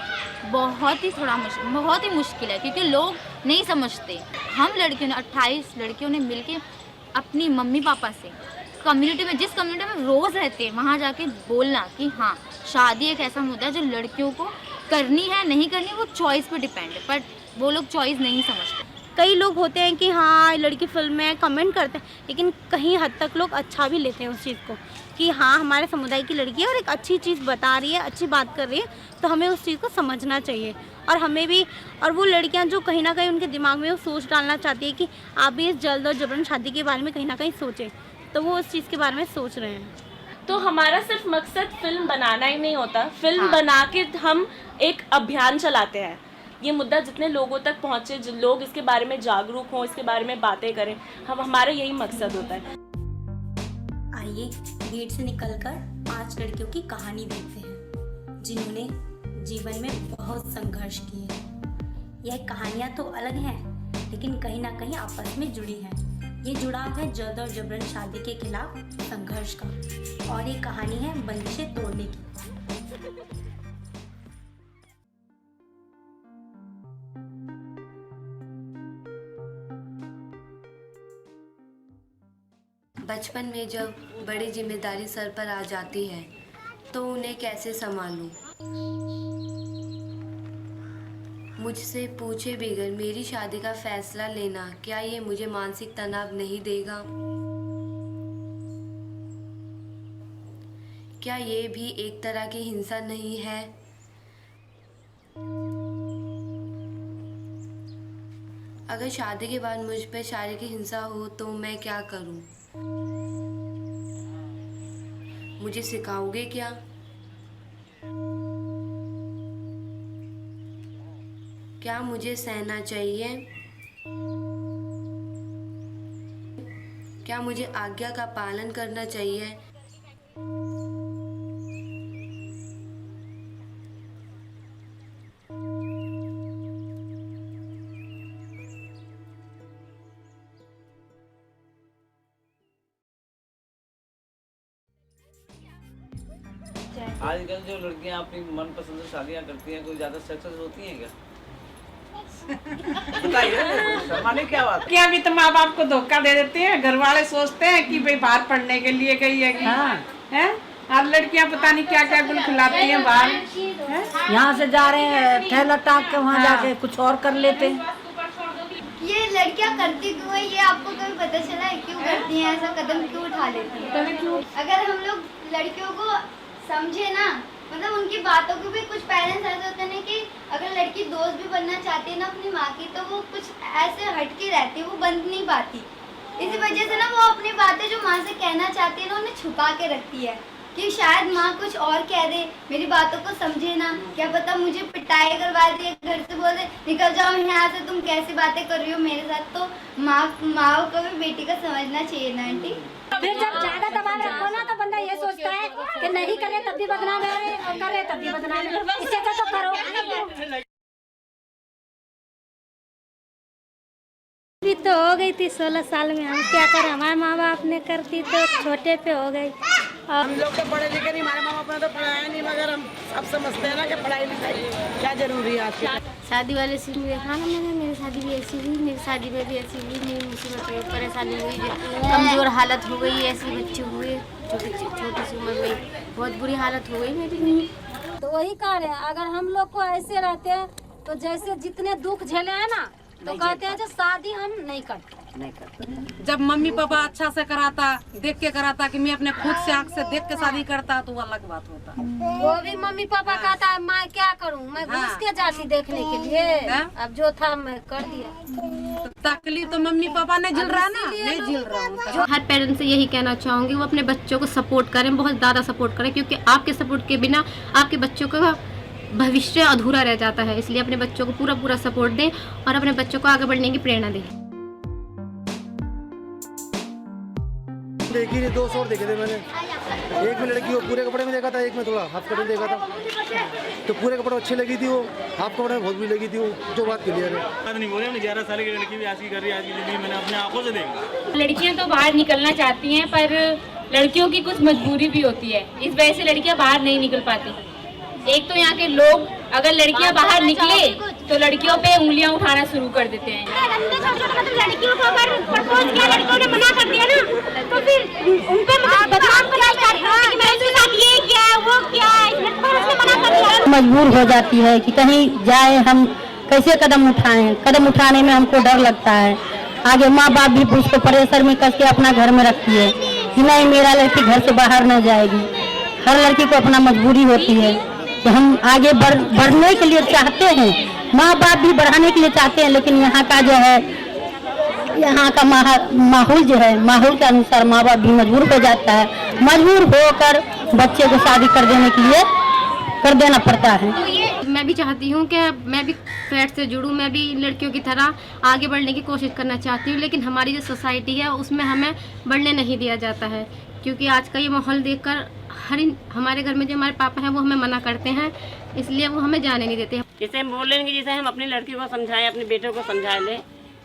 बहुत ही मुश्किल है, क्योंकि लोग नहीं समझते। हम लड़कियों ने 28 लड़कियों ने मिलके अपनी मम्मी पापा से कम्युनिटी में, जिस कम्युनिटी में रोज़ रहते हैं, वहाँ जाके बोलना कि हाँ शादी एक ऐसा मुद्दा है जो लड़कियों को करनी है नहीं करनी वो चॉइस पे डिपेंड है, बट वो लोग चॉइस नहीं समझते। कई लोग होते हैं कि हाँ लड़की फिल्म में कमेंट करते हैं, लेकिन कहीं हद तक लोग अच्छा भी लेते हैं उस चीज़ को कि हाँ हमारे समुदाय की लड़की है और एक अच्छी चीज़ बता रही है, अच्छी बात कर रही है, तो हमें उस चीज़ को समझना चाहिए। और हमें भी, और वो लड़कियां जो कहीं ना कहीं उनके दिमाग में वो सोच डालना चाहती है कि आप भी इस जल्द और जबरन शादी के बारे में कहीं ना कहीं सोचें, तो वो उस चीज़ के बारे में सोच रहे हैं। तो हमारा सिर्फ मकसद फिल्म बनाना ही नहीं होता, फिल्म बना के हम एक अभियान चलाते हैं। ये मुद्दा जितने लोगों तक पहुँचे, जो लोग इसके बारे में जागरूक हों, इसके बारे में बातें करें, हमारा यही मकसद होता है। आइए भीड़ से निकलकर 5 लड़कियों की कहानी देखते हैं जिन्होंने जीवन में बहुत संघर्ष किए। यह कहानियाँ तो अलग हैं, लेकिन कहीं ना कहीं आपस में जुड़ी हैं। ये जुड़ाव है जल्द और जबरन शादी के खिलाफ संघर्ष का, और ये कहानी है बंदिशें तोड़ने की। बचपन में जब बड़ी जिम्मेदारी सर पर आ जाती है तो उन्हें कैसे संभालूं? मुझसे पूछे बगैर मेरी शादी का फैसला लेना, क्या ये मुझे मानसिक तनाव नहीं देगा? क्या ये भी एक तरह की हिंसा नहीं है? अगर शादी के बाद मुझ पर शारीरिक हिंसा हो तो मैं क्या करूं? मुझे सिखाओगे क्या? क्या मुझे सहना चाहिए? क्या मुझे आज्ञा का पालन करना चाहिए? आजकल जो लड़कियां अपनी मनपसंद शादियां करती हैं, कोई ज्यादा सक्सेस होती हैं क्या? बताइए, शर्माने क्या बात है? क्या भी तो माँ बाप को धोखा दे देते हैं। घर वाले सोचते हैं कि भाई बाहर पढ़ने के लिए गई है कि हैं? अब लड़कियां पता नहीं क्या क्या गुल खिलाती हैं बाहर। यहाँ से जा रहे हैं ठेला टाक के वहाँ जाके कुछ और कर लेते हैं। ये लड़कियां करती क्यों है, ये आपको कभी पता चला है? क्यों करती हैं ऐसा, कदम क्यों उठा लेती हैं? अगर हम लोग लड़कियों को समझे ना, मतलब उनकी बातों को भी, कुछ पेरेंट्स ऐसे होते हैं कि अगर लड़की दोस्त भी बनना चाहती है ना अपनी माँ की, तो वो कुछ ऐसे हटके रहती है, वो बन नहीं पाती। इसी वजह से ना वो अपनी बातें जो माँ से कहना चाहती है ना, उन्हें छुपा के रखती है कि शायद माँ कुछ और कह दे, मेरी बातों को समझे ना, क्या पता मुझे पिटाई करवा दे, घर से बोल दे निकल जाओ यहाँ से, तुम कैसी बातें कर रही हो मेरे साथ। तो माँ को भी बेटी का समझना चाहिए ना आंटी। फिर जब ज्यादा दबाव रखो ना तो बंदा ये सोचता है कि नहीं करे तब भी बदनाम है और करे तब भी बदनाम है, इससे तो करो। भी तो हो गई थी 16 साल में, हम क्या करें, हमारे माँ बाप ने कर दी तो छोटे पे हो गई। हम लोग तो पढ़े लिखे नहीं, हमारे माँ बाप ने तो पढ़ाया नहीं, मगर हम सब समझते हैं ना कि पढ़ाई लिखाई क्या जरूरी है आज। शादी वाले सीन में देखा ना मैंने, मेरी शादी भी ऐसी हुई, मेरी शादी में भी ऐसी हुई, मेरी मुसीबत हुई, परेशानी हुई, कमजोर हालत हो गई, ऐसे बच्चे हुए छोटी सी उम्र में, बहुत बुरी हालत हो गई मेरी। तो वही कह रहे हैं, अगर हम लोग को ऐसे रहते हैं तो जैसे जितने दुख झेले हैं ना, तो कहते हैं जो शादी हम नहीं करते। जब मम्मी पापा अच्छा से कराता, देख के कराता कि मैं अपने खुद से आँख से देख के शादी करता, तो वो अलग बात होता। वो भी मम्मी पापा कहता है मैं क्या करूं, मैं घुस के जाती देखने के लिए, अब जो था मैं कर दिया। तकलीफ तो मम्मी पापा ने झेल रहा ना, नहीं झेल रहा। जो हर पेरेंट्स से यही कहना चाहूँगी, वो अपने बच्चों को सपोर्ट करें, बहुत ज़्यादा सपोर्ट करें, क्योंकि आपके सपोर्ट के बिना आपके बच्चों का भविष्य अधूरा रह जाता है। इसलिए अपने बच्चों को पूरा सपोर्ट दें और अपने बच्चों को आगे बढ़ने की प्रेरणा दें। देखी 2 शॉट देखे थे मैंने, एक में लड़की वो पूरे कपड़े में देखा था, एक में थोड़ा हाफ कपड़े में देखा था। तो पूरे कपड़े अच्छी लगी थी, वो हाफ कपड़े में बहुत भी लगी थी, वो जो बात क्लियर है। बात नहीं बोले, 11 साल की लड़की भी आज की कर रही है, आज की जिंदगी मैंने अपने आंखों से देखा। लड़कियां तो बाहर निकलना चाहती हैं, पर लड़कियों की कुछ मजबूरी भी होती है, इस वजह से लड़कियां बाहर नहीं निकल पाती। एक तो यहाँ के लोग, अगर लड़कियां बाहर निकले तो लड़कियों पे उंगलियां उठाना शुरू कर देते हैं। लड़कियों को अगर प्रपोज किया, लड़कियों ने मना कर दिया ना, तो फिर उन पे बदनाम करना स्टार्ट करते हैं कि मैं उसके साथ ये क्या है, वो क्या है, उसने मना कर दिया। मजबूर हो जाती है कि कहीं जाए, हम कैसे कदम उठाएं। कदम उठाने में हमको डर लगता है। आगे माँ बाप भी उसको प्रेशर में कस के अपना घर में रखती है कि नहीं, मेरा लड़की घर से बाहर न जाएगी। हर लड़की को अपना मजबूरी होती है कि हम आगे बढ़ने के लिए चाहते हैं, माँ बाप भी बढ़ाने के लिए चाहते हैं, लेकिन यहाँ का जो है, यहाँ का माहौल जो है, माहौल के अनुसार माँ बाप भी मजबूर हो जाता है। मजबूर होकर बच्चे को शादी कर देने के लिए कर देना पड़ता है। मैं भी चाहती हूँ कि मैं भी फैट से जुड़ूँ, मैं भी लड़कियों की तरह आगे बढ़ने की कोशिश करना चाहती हूँ, लेकिन हमारी जो सोसाइटी है उसमें हमें बढ़ने नहीं दिया जाता है, क्योंकि आज का ये माहौल देखकर हमारे घर में जो हमारे पापा हैं वो हमें मना करते हैं, इसलिए वो हमें जाने नहीं देते। जैसे हम बोलेंगे, जैसे हम अपनी लड़की को समझाएं, अपने बेटे को समझा लें,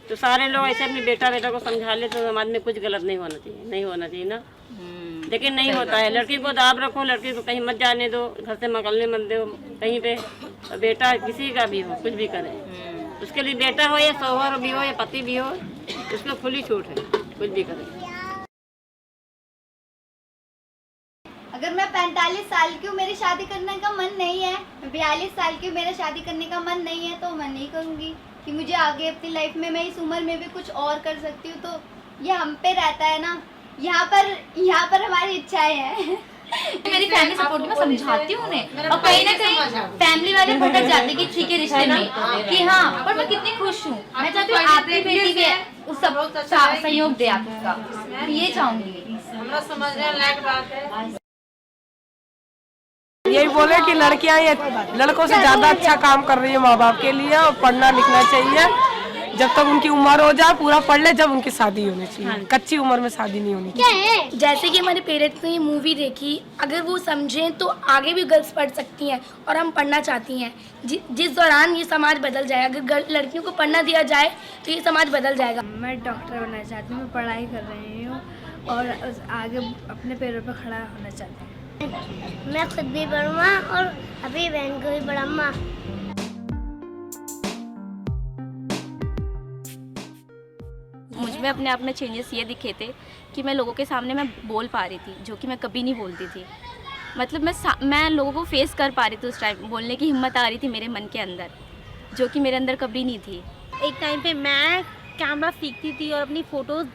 तो सारे लोग ऐसे अपने बेटा को समझा ले, तो समाज में कुछ गलत नहीं होना चाहिए ना। लेकिन नहीं होता है। लड़की को दाब रखो, लड़की को कहीं मत जाने दो, घर से निकलने मत दो कहीं पे। बेटा किसी का भी हो, कुछ भी करे, उसके लिए बेटा हो या शौहर भी हो या पति भी हो, उसको खुली छूट है, कुछ भी करे। अगर मैं 45 साल की हूँ, मेरी शादी करने का मन नहीं है, 42 साल की हूँ, मेरा शादी करने का मन नहीं है, तो मैं नहीं करूँगी कि मुझे आगे अपनी लाइफ में, मैं इस उम्र में भी कुछ और कर सकती हूँ। तो ये हम पे रहता है ना, यहाँ पर हमारी इच्छाएं हैं। मेरी फैमिली सपोर्ट में समझाती हूँ उन्हें, और कहीं ना कहीं फैमिली वाले भटक जाते कि ठीक है रिश्ते में कि हाँ, पर मैं कितनी खुश हूँ। मैं चाहती हूँ आपकी बेटी भी उस सब सहयोग दे आपका, ये चाहूँगी। यही बोले कि लड़कियां ये लड़कों से ज्यादा अच्छा काम कर रही है माँ बाप के लिए, और पढ़ना लिखना चाहिए। जब तक उनकी उम्र हो जाए पूरा पढ़ ले, जब उनकी शादी होनी चाहिए। कच्ची उम्र में शादी नहीं होनी चाहिए। जैसे कि हमारे पेरेंट्स ने ये मूवी देखी, अगर वो समझें तो आगे भी गर्ल्स पढ़ सकती हैं, और हम पढ़ना चाहती हैं। जिस दौरान ये समाज बदल जाए, अगर लड़कियों को पढ़ना दिया जाए तो ये समाज बदल जाएगा। मैं डॉक्टर बनना चाहती हूँ, मैं पढ़ाई कर रही हूँ और आगे अपने पैरों पर खड़ा होना चाहती हूँ। मैं खुद भी पढ़ूँगा और अभी बहन को भी पढ़ाऊँगा। मुझ में अपने आप में चेंजेस ये दिखे थे कि मैं लोगों के सामने मैं बोल पा रही थी, जो कि मैं कभी नहीं बोलती थी। मतलब मैं लोगों को फेस कर पा रही थी। उस टाइम बोलने की हिम्मत आ रही थी मेरे मन के अंदर, जो कि मेरे अंदर कभी नहीं थी। एक टाइम पे मैं कैमरा सीखती थी और अपनी फ़ोटोज़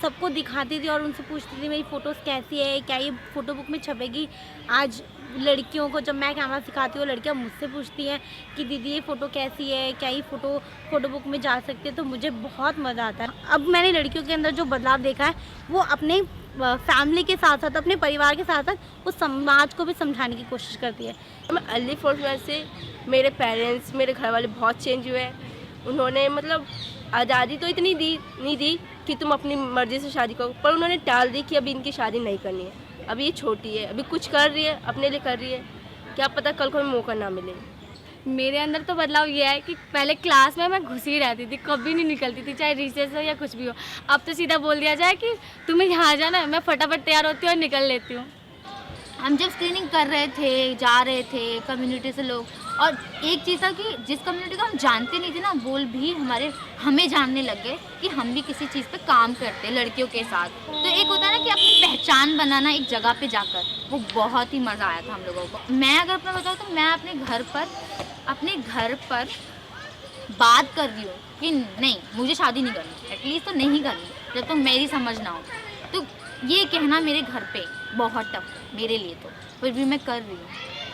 सबको दिखाती थी और उनसे पूछती थी मेरी फ़ोटोज़ कैसी है, क्या ये फ़ोटो बुक में छपेगी। आज लड़कियों को जब मैं कैमरा सिखाती हूँ, लड़कियाँ मुझसे पूछती हैं कि दीदी ये फ़ोटो कैसी है, क्या ये फ़ोटो बुक में जा सकती है, तो मुझे बहुत मज़ा आता है। अब मैंने लड़कियों के अंदर जो बदलाव देखा है, वो अपने फैमिली के साथ साथ, अपने परिवार के साथ साथ उस समाज को भी समझाने की कोशिश करती है। मैं अर्ली 4th में से मेरे पेरेंट्स, मेरे घर वाले बहुत चेंज हुए। उन्होंने मतलब आज़ादी तो इतनी नहीं दी कि तुम अपनी मर्ज़ी से शादी करो, पर उन्होंने टाल दी कि अभी इनकी शादी नहीं करनी है, अभी ये छोटी है, अभी कुछ कर रही है, अपने लिए कर रही है, क्या पता कल को मौका ना मिले। मेरे अंदर तो बदलाव ये है कि पहले क्लास में मैं घुसी रहती थी, कभी नहीं निकलती थी, चाहे रिसेस हो या कुछ भी हो। अब तो सीधा बोल दिया जाए कि तुम्हें यहाँ जाना है, मैं फटाफट तैयार होती हूँ और निकल लेती हूँ। हम जब स्क्रीनिंग कर रहे थे, जा रहे थे कम्युनिटी से लोग, और एक चीज़ था कि जिस कम्युनिटी को हम जानते नहीं थे ना, बोल भी हमें जानने लग गए कि हम भी किसी चीज़ पे काम करते हैं लड़कियों के साथ। तो एक होता है ना कि अपनी पहचान बनाना एक जगह पे जाकर, वो बहुत ही मज़ा आया था हम लोगों को। मैं अगर अपना बताऊँ तो मैं अपने घर पर बात कर रही हूँ कि नहीं, मुझे शादी नहीं करनी, एटलीस्ट तो नहीं करनी जब तक मेरी समझ ना हो। तो ये कहना मेरे घर पे बहुत टफ है मेरे लिए, तो फिर भी मैं कर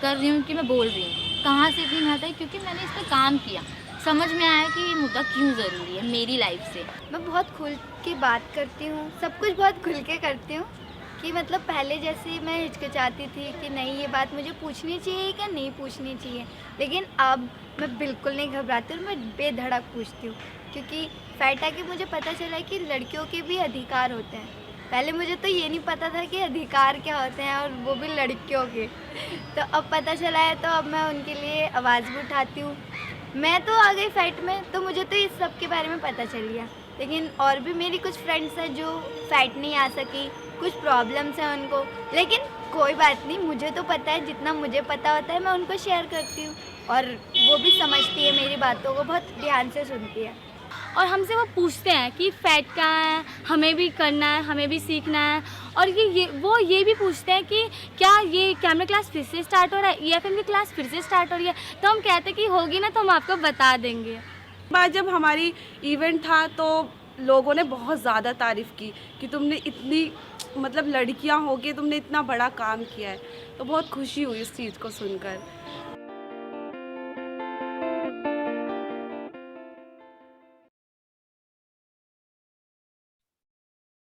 रही हूँ कि मैं बोल रही हूँ। कहाँ से इतनी आता है, क्योंकि मैंने इस पर काम किया, समझ में आया कि ये मुद्दा क्यों ज़रूरी है मेरी लाइफ से। मैं बहुत खुल के बात करती हूँ, सब कुछ बहुत खुल के करती हूँ, कि मतलब पहले जैसे मैं हिचकिचाती थी कि नहीं ये बात मुझे पूछनी चाहिए क्या नहीं पूछनी चाहिए, लेकिन अब मैं बिल्कुल नहीं घबराती और मैं बेधड़क पूछती हूँ, क्योंकि फैट आके मुझे पता चला कि लड़कियों के भी अधिकार होते हैं। पहले मुझे तो ये नहीं पता था कि अधिकार क्या होते हैं, और वो भी लड़कियों के, तो अब पता चला है, तो अब मैं उनके लिए आवाज़ भी उठाती हूँ। मैं तो आ गई फैट में, तो मुझे तो इस सब के बारे में पता चल गया, लेकिन और भी मेरी कुछ फ्रेंड्स हैं जो फैट नहीं आ सकी, कुछ प्रॉब्लम्स हैं उनको, लेकिन कोई बात नहीं, मुझे तो पता है, जितना मुझे पता होता है मैं उनको शेयर करती हूँ। और वो भी समझती है मेरी बातों को, बहुत ध्यान से सुनती है। और हमसे वो पूछते हैं कि फैट क्या है, हमें भी करना है, हमें भी सीखना है। और वो ये भी पूछते हैं कि क्या ये कैमरा क्लास फिर से स्टार्ट हो रहा है, EFM की क्लास फिर से स्टार्ट हो रही है। तो हम कहते हैं कि होगी ना तो हम आपको बता देंगे। बार जब हमारी इवेंट था तो लोगों ने बहुत ज़्यादा तारीफ़ की कि तुमने इतनी मतलब लड़कियां होके तुमने इतना बड़ा काम किया है, तो बहुत खुशी हुई इस चीज़ को सुनकर।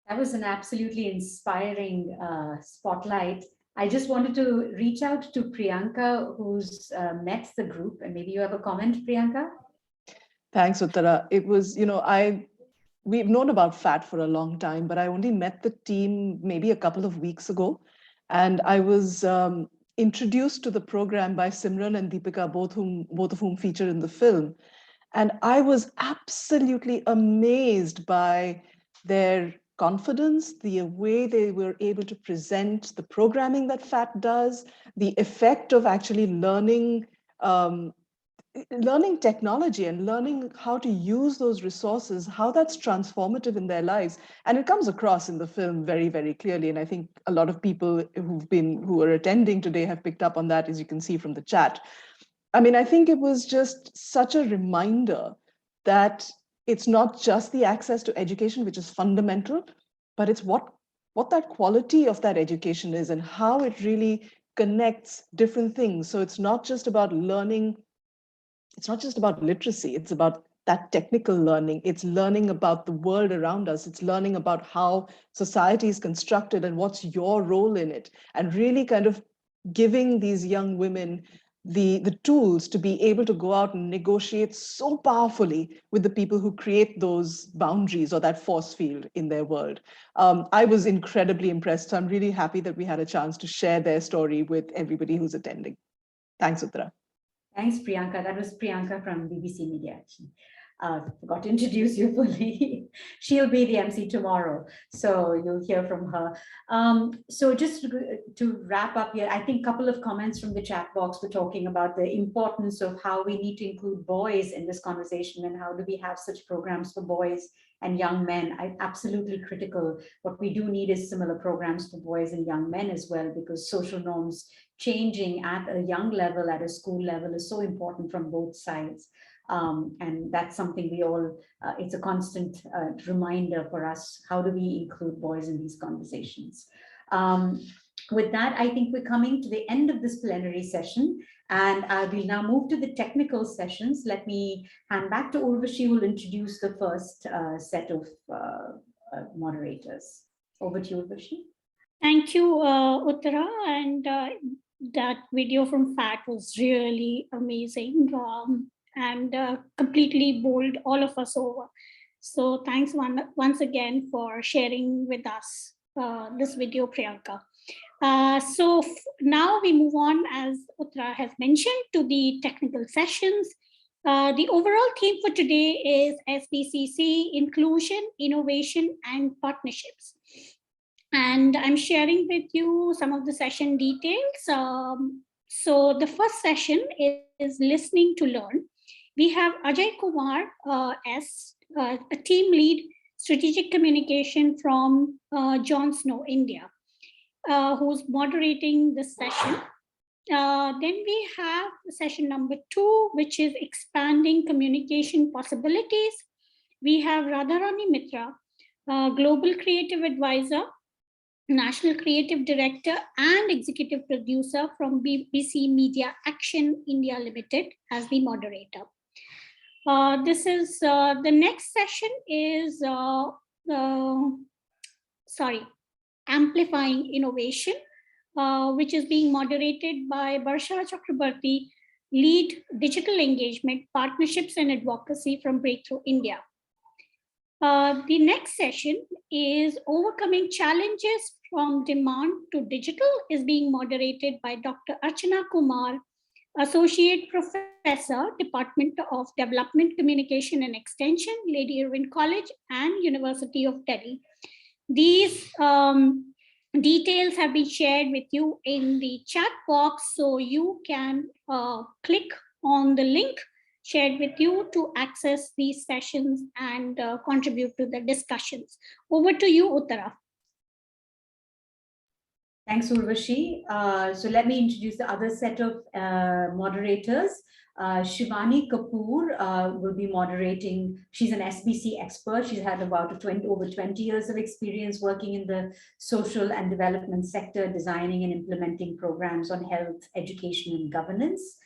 That was an absolutely inspiring spotlight. I just wanted to reach out to Priyanka, who's met the group, and maybe you have a comment, Priyanka? Thanks, Uttara. It was, we've known about FAT for a long time, but I only met the team maybe a couple of weeks ago. And I was introduced to the program by Simran and Deepika, both of whom feature in the film. And I was absolutely amazed by their confidence, the way they were able to present the programming that FAT does, the effect of actually learning technology and learning how to use those resources, how that's transformative in their lives. And it comes across in the film very, very clearly. And I think a lot of people who are attending today have picked up on that, as you can see from the chat. I mean, I think it was just such a reminder that it's not just the access to education, which is fundamental, but it's what that quality of that education is and how it really connects different things. So it's not just about learning. It's not just about literacy, it's about that technical learning. It's learning about the world around us. It's learning about how society is constructed and what's your role in it. And really kind of giving these young women the tools to be able to go out and negotiate so powerfully with the people who create those boundaries or that force field in their world. I was incredibly impressed. So I'm really happy that we had a chance to share their story with everybody who's attending. Thanks, Uttara. Thanks, Priyanka. That was Priyanka from BBC Media Action. Forgot to introduce you fully. She'll be the MC tomorrow, so you'll hear from her. So just to wrap up here, I think a couple of comments from the chat box were talking about the importance of how we need to include boys in this conversation and how do we have such programs for boys and young men. Absolutely critical. What we do need is similar programs for boys and young men as well, because social norms changing at a young level, at a school level, is so important from both sides. And that's something we all, it's a constant reminder for us. How do we include boys in these conversations? With that, I think we're coming to the end of this plenary session, and we'll now move to the technical sessions. Let me hand back to Urvashi, who will introduce the first set of moderators. Over to you, Urvashi. Thank you, Uttara, and that video from FAT was really amazing. And completely bowled all of us over. So thanks once again for sharing with us this video, Priyanka. So now we move on, as Uttara has mentioned, to the technical sessions. The overall theme for today is SBCC, Inclusion, Innovation, and Partnerships. And I'm sharing with you some of the session details. So the first session is Listening to Learn. We have Ajay Kumar as a team lead strategic communication from John Snow, India, who's moderating this session. Then we have session number 2, which is expanding communication possibilities. We have Radharani Mitra, Global Creative Advisor, National Creative Director and Executive Producer from BBC Media Action India Limited as the moderator. This is the next session is Amplifying Innovation, which is being moderated by Barsha Chakrabarti, Lead Digital Engagement, Partnerships and Advocacy from Breakthrough India. The next session is Overcoming Challenges from Demand to Digital, is being moderated by Dr. Archana Kumar, Associate Professor, Department of Development, Communication and Extension, Lady Irwin College and University of Delhi. These details have been shared with you in the chat box, so you can click on the link shared with you to access these sessions and contribute to the discussions. Over to you, Uttara. Thanks, Urvashi. So let me introduce the other set of moderators. Shivani Kapoor will be moderating. She's an SBC expert. She's had about over 20 years of experience working in the social and development sector, designing and implementing programs on health, education, and governance.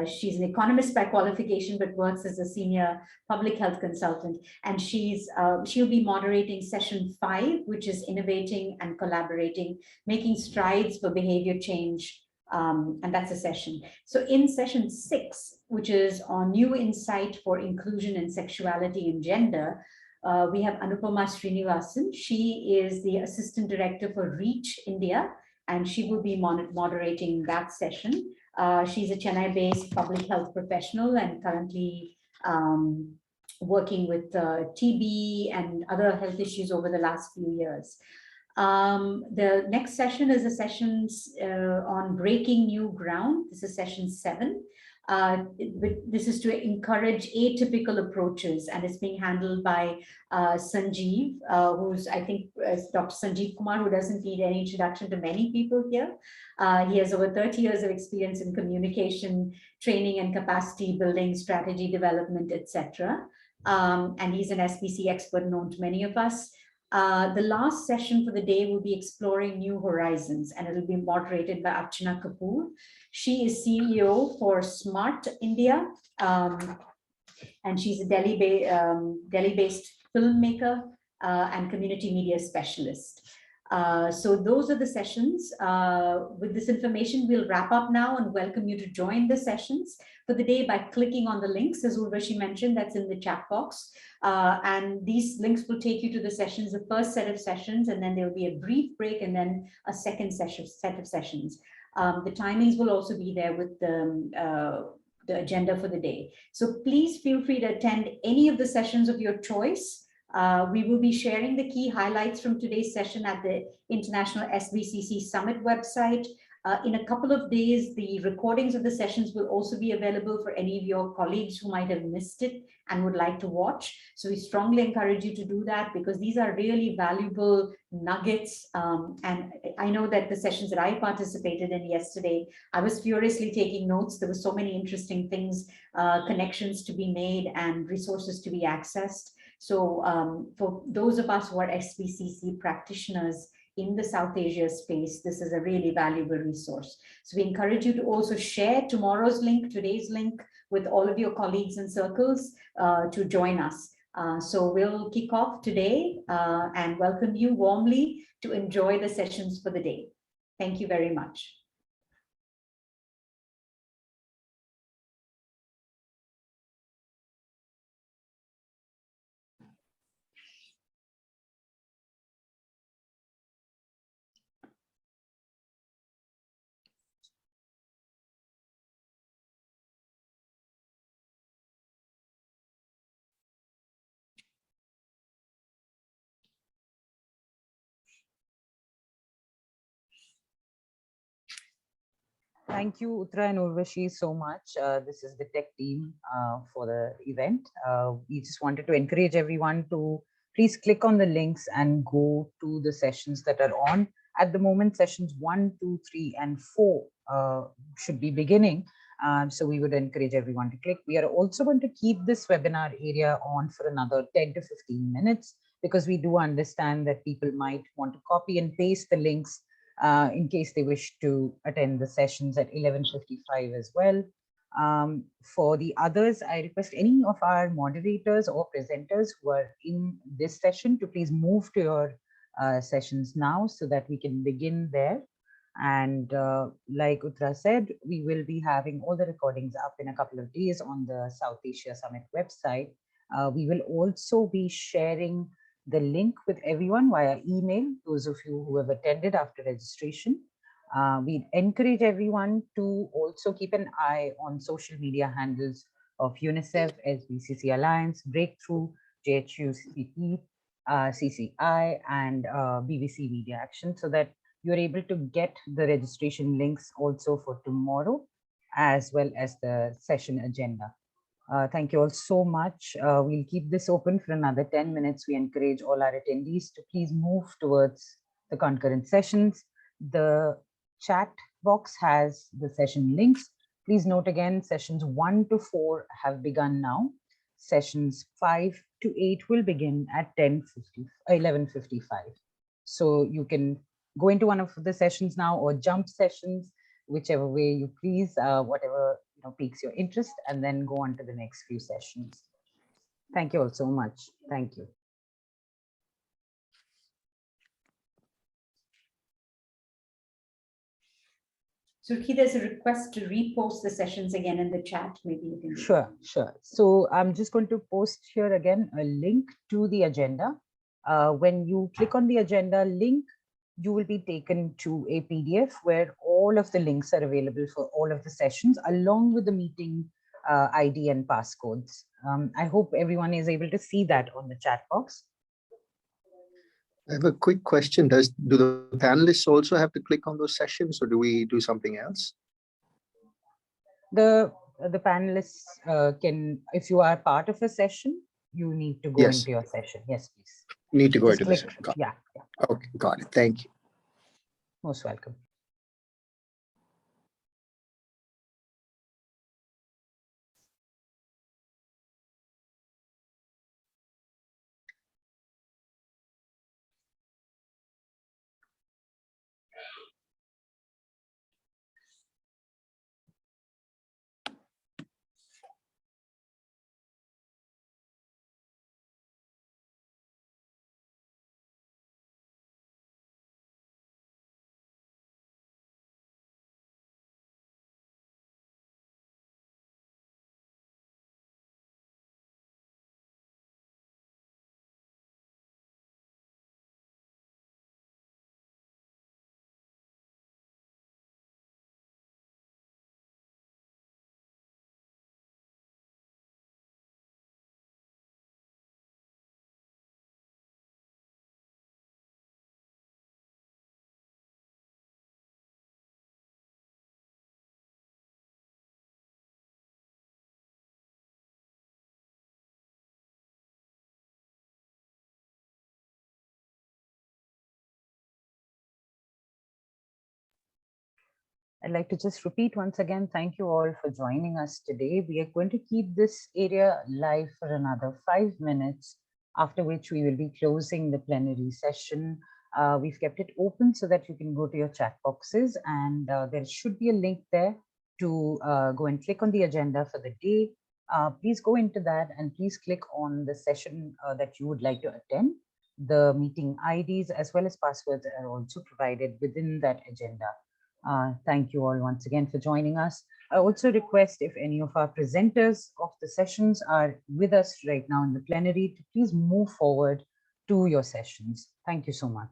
She's an economist by qualification, but works as a senior public health consultant. And she'll be moderating session 5, which is innovating and collaborating, making strides for behavior change. And that's a session. So in session 6, which is on new insight for inclusion and sexuality and gender, we have Anupama Srinivasan. She is the assistant director for REACH India, and she will be moderating that session. She's a Chennai-based public health professional and currently working with TB and other health issues over the last few years. The next session is a session on breaking new ground. This is session 7. This is to encourage atypical approaches, and it's being handled by Sanjeev, who's, I think, Dr. Sanjeev Kumar, who doesn't need any introduction to many people here. He has over 30 years of experience in communication, training and capacity building, strategy development, etc. And he's an SBC expert known to many of us. The last session for the day will be exploring new horizons, and it'll be moderated by Archana Kapoor. She is CEO for Smart India, and she's a Delhi-based filmmaker and community media specialist. So those are the sessions. With this information, we'll wrap up now and welcome you to join the sessions for the day by clicking on the links, as Urvashi mentioned, that's in the chat box. And these links will take you to the sessions, the first set of sessions, and then there will be a brief break and then a second set of sessions. The timings will also be there with the agenda for the day. So please feel free to attend any of the sessions of your choice. We will be sharing the key highlights from today's session at the International SBCC Summit website. In a couple of days, the recordings of the sessions will also be available for any of your colleagues who might have missed it and would like to watch. So we strongly encourage you to do that, because these are really valuable nuggets. And I know that the sessions that I participated in yesterday, I was furiously taking notes. There were so many interesting things, connections to be made and resources to be accessed. So for those of us who are SBCC practitioners in the South Asia space, this is a really valuable resource. So we encourage you to also share tomorrow's link, today's link, with all of your colleagues and circles to join us. So we'll kick off today and welcome you warmly to enjoy the sessions for the day. Thank you very much. Thank you, Uttara and Urvashi, so much. This is the tech team for the event. We just wanted to encourage everyone to please click on the links and go to the sessions that are on. At the moment, sessions 1, 2, 3, and 4 should be beginning. So we would encourage everyone to click. We are also going to keep this webinar area on for another 10 to 15 minutes, because we do understand that people might want to copy and paste the links in case they wish to attend the sessions at 11:55 as well. For the others, I request any of our moderators or presenters who are in this session to please move to your sessions now so that we can begin there. And like Uttara said, we will be having all the recordings up in a couple of days on the South Asia Summit website. We will also be sharing the link with everyone via email, those of you who have attended after registration. We encourage everyone to also keep an eye on social media handles of UNICEF, SBCC Alliance, Breakthrough, JHUCP, CCI, and BBC Media Action, so that you're able to get the registration links also for tomorrow. as well as the session agenda. Thank you all so much. We'll keep this open for another 10 minutes. We encourage all our attendees to please move towards the concurrent sessions. The chat box has the session links. Please note again, sessions 1 to 4 have begun now. Sessions 5 to 8 will begin at 11:55. So you can go into one of the sessions now or jump sessions, whichever way you please, whatever piques your interest, and then go on to the next few sessions. Thank you all so much. Thank you. Surki, there's a request to repost the sessions again in the chat. Maybe you can. Sure. So I'm just going to post here again a link to the agenda. When you click on the agenda link, you will be taken to a PDF where all of the links are available for all of the sessions, along with the meeting ID and passcodes. I hope everyone is able to see that on the chat box. I have a quick question. Do the panelists also have to click on those sessions, or do we do something else? The panelists can, if you are part of a session, you need to go into your session. Yes, please. Need to go Just into the click. session. Yeah. Okay, got it. Thank you. Most welcome. I'd like to just repeat once again, thank you all for joining us today. We are going to keep this area live for another 5 minutes, after which we will be closing the plenary session. We've kept it open so that you can go to your chat boxes, and there should be a link there to go and click on the agenda for the day. Please go into that and please click on the session that you would like to attend. The meeting IDs as well as passwords are also provided within that agenda. Thank you all once again for joining us. I also request if any of our presenters of the sessions are with us right now in the plenary to please move forward to your sessions. Thank you so much.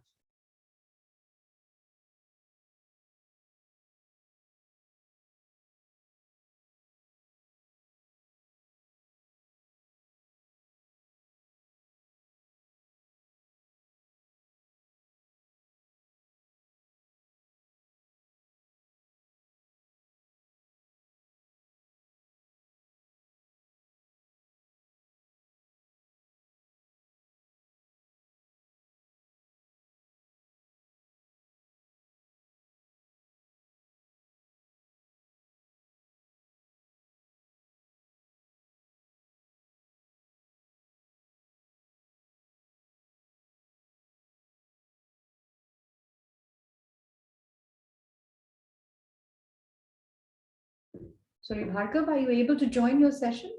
Sorry, Bhargav, are you able to join your session?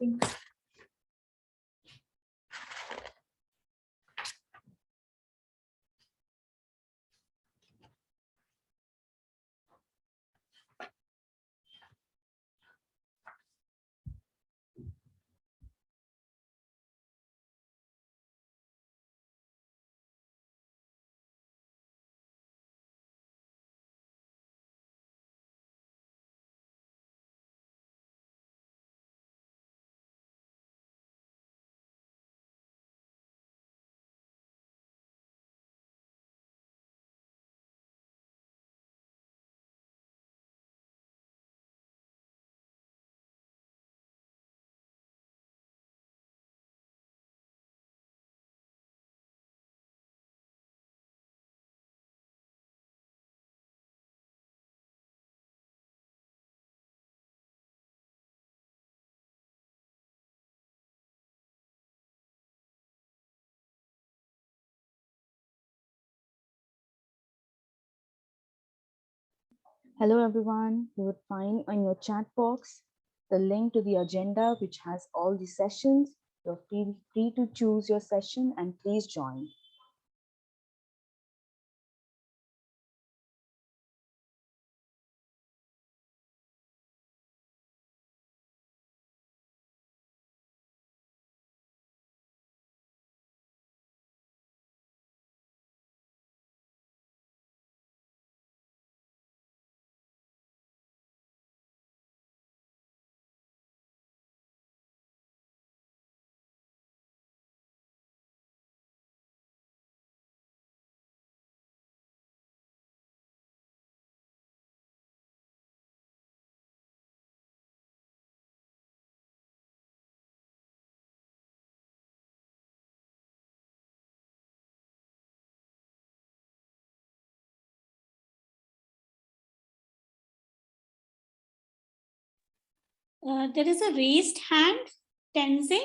Thanks. Hello everyone, you would find on your chat box the link to the agenda which has all the sessions. You're free to choose your session and please join. There is a raised hand, Tenzin.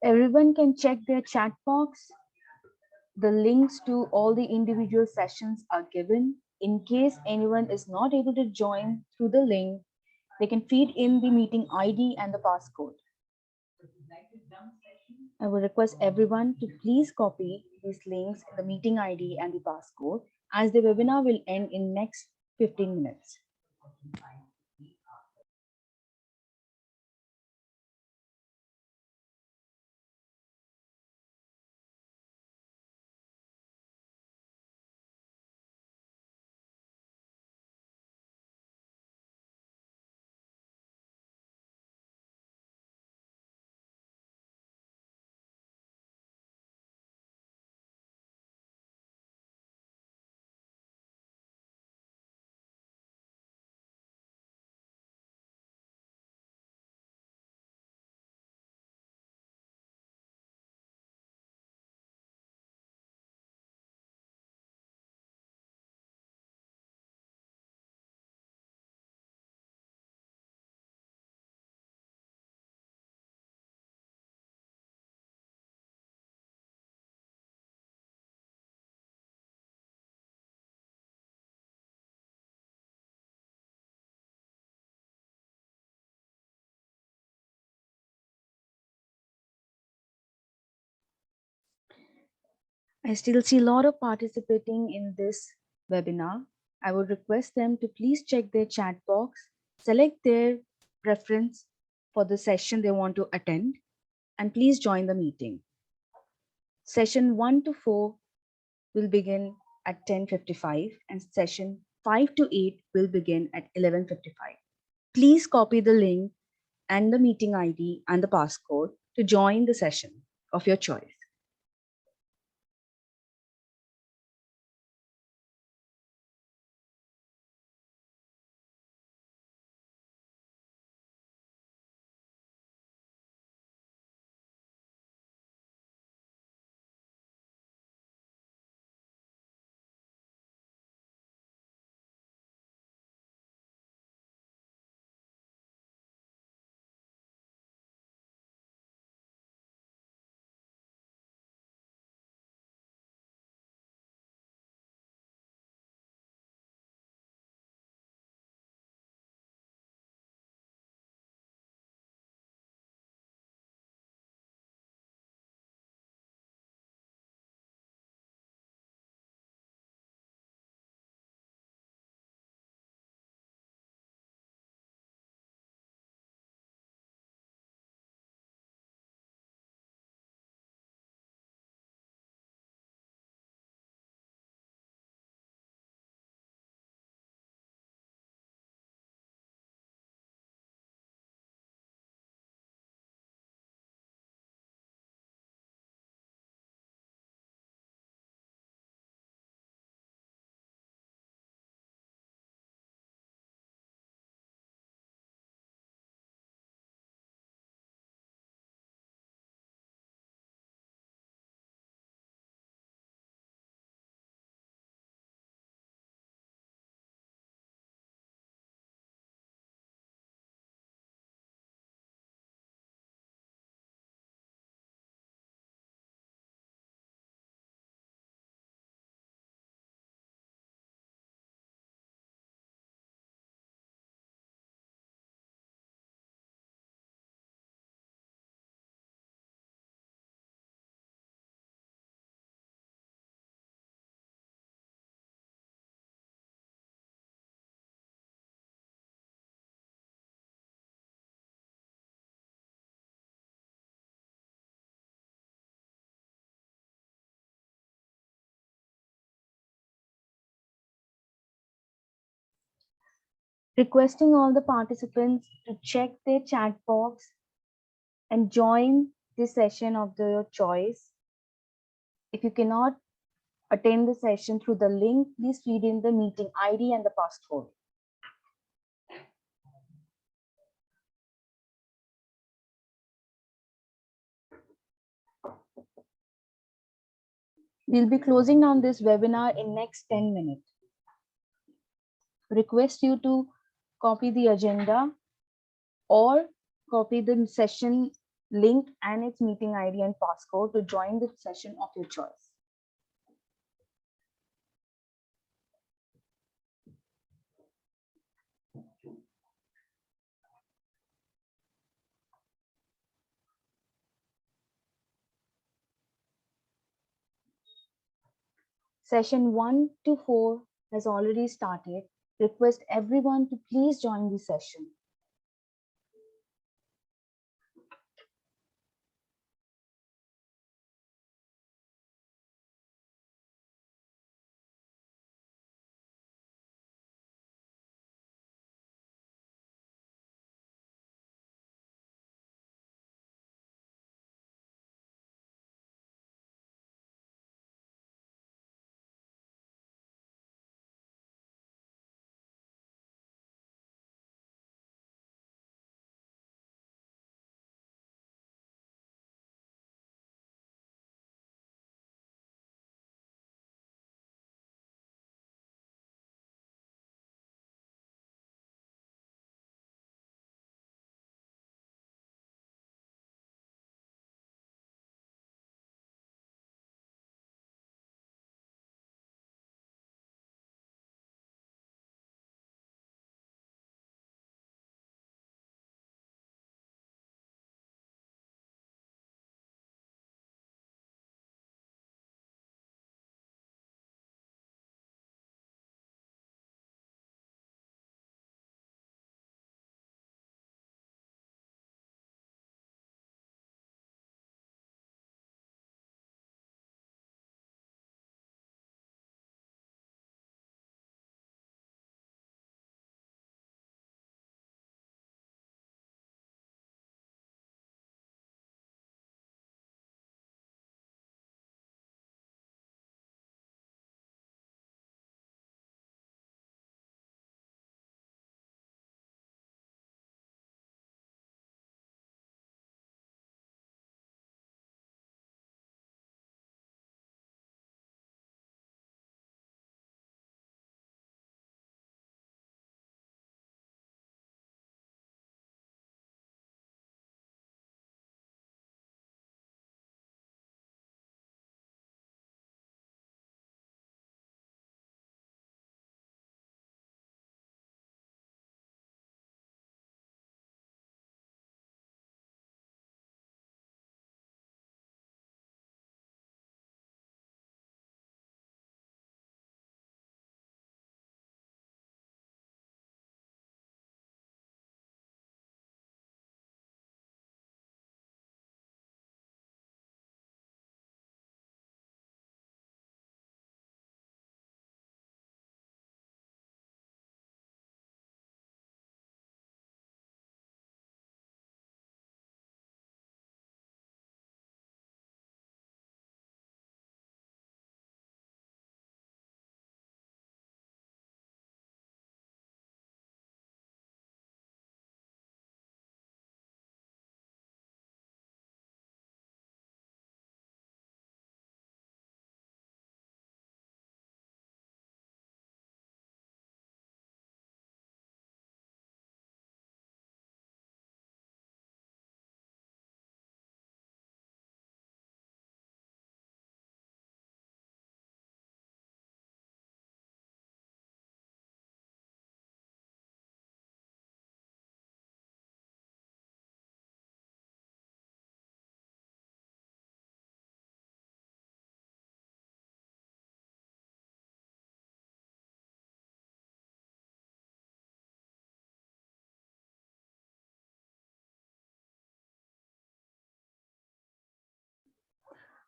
Everyone can check their chat box. The links to all the individual sessions are given. In case anyone is not able to join through the link, they can feed in the meeting ID and the passcode. I would request everyone to please copy these links, the meeting ID and the passcode, as the webinar will end in next 15 minutes. I still see a lot of participating in this webinar. I would request them to please check their chat box, select their preference for the session they want to attend, and please join the meeting. Session 1 to 4 will begin at 10:55 and session 5 to 8 will begin at 11:55. Please copy the link and the meeting ID and the passcode to join the session of your choice. requesting all the participants to check their chat box and join this session of their choice. If you cannot attend the session through the link, please feed in the meeting ID and the passcode. We'll be closing down this webinar in next 10 minutes. Request you to copy the agenda or copy the session link and its meeting ID and passcode to join the session of your choice. Session 1 to 4 has already started. Request everyone to please join the session.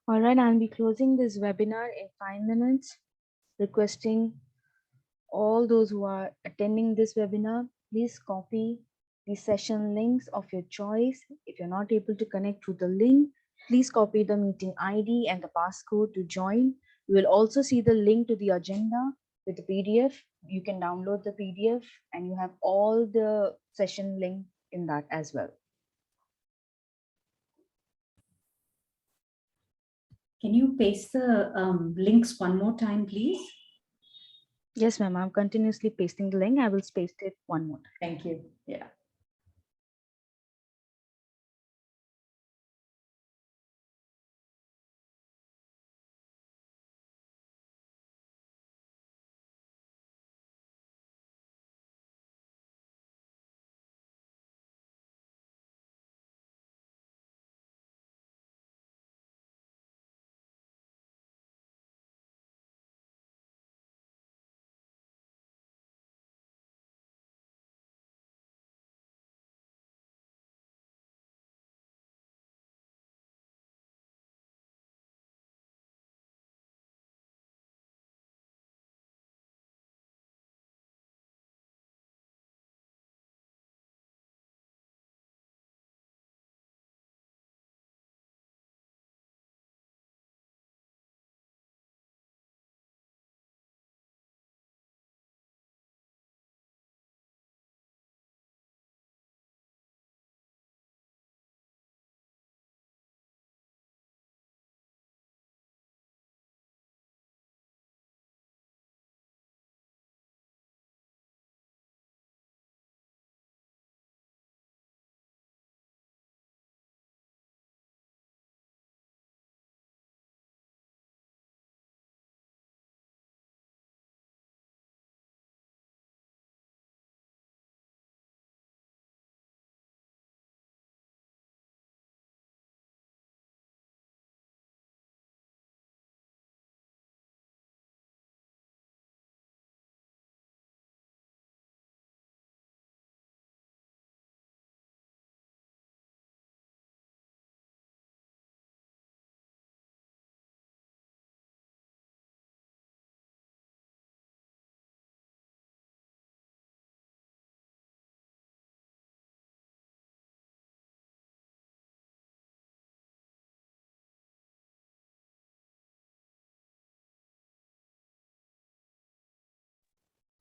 All right, I'll be closing this webinar in 5 minutes, requesting all those who are attending this webinar please copy the session links of your choice. If you're not able to connect through the link, please copy the meeting ID and the passcode to join. You will also see the link to the agenda with the PDF. You can download the PDF and you have all the session link in that as well. Can you paste the links one more time, please? Yes, ma'am. I'm continuously pasting the link. I will paste it one more time. Thank you. Yeah.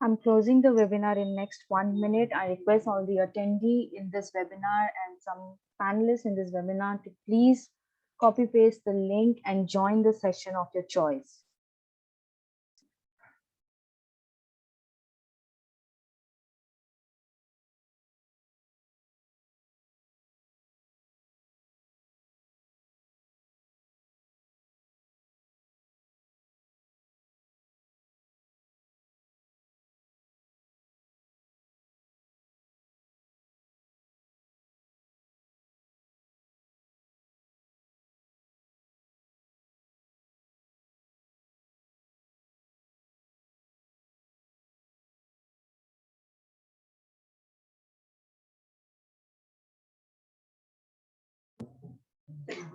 I'm closing the webinar in next 1 minute. I request all the attendee in this webinar and some panelists in this webinar to please copy paste the link and join the session of your choice.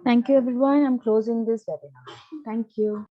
Thank you, everyone. I'm closing this webinar. Thank you.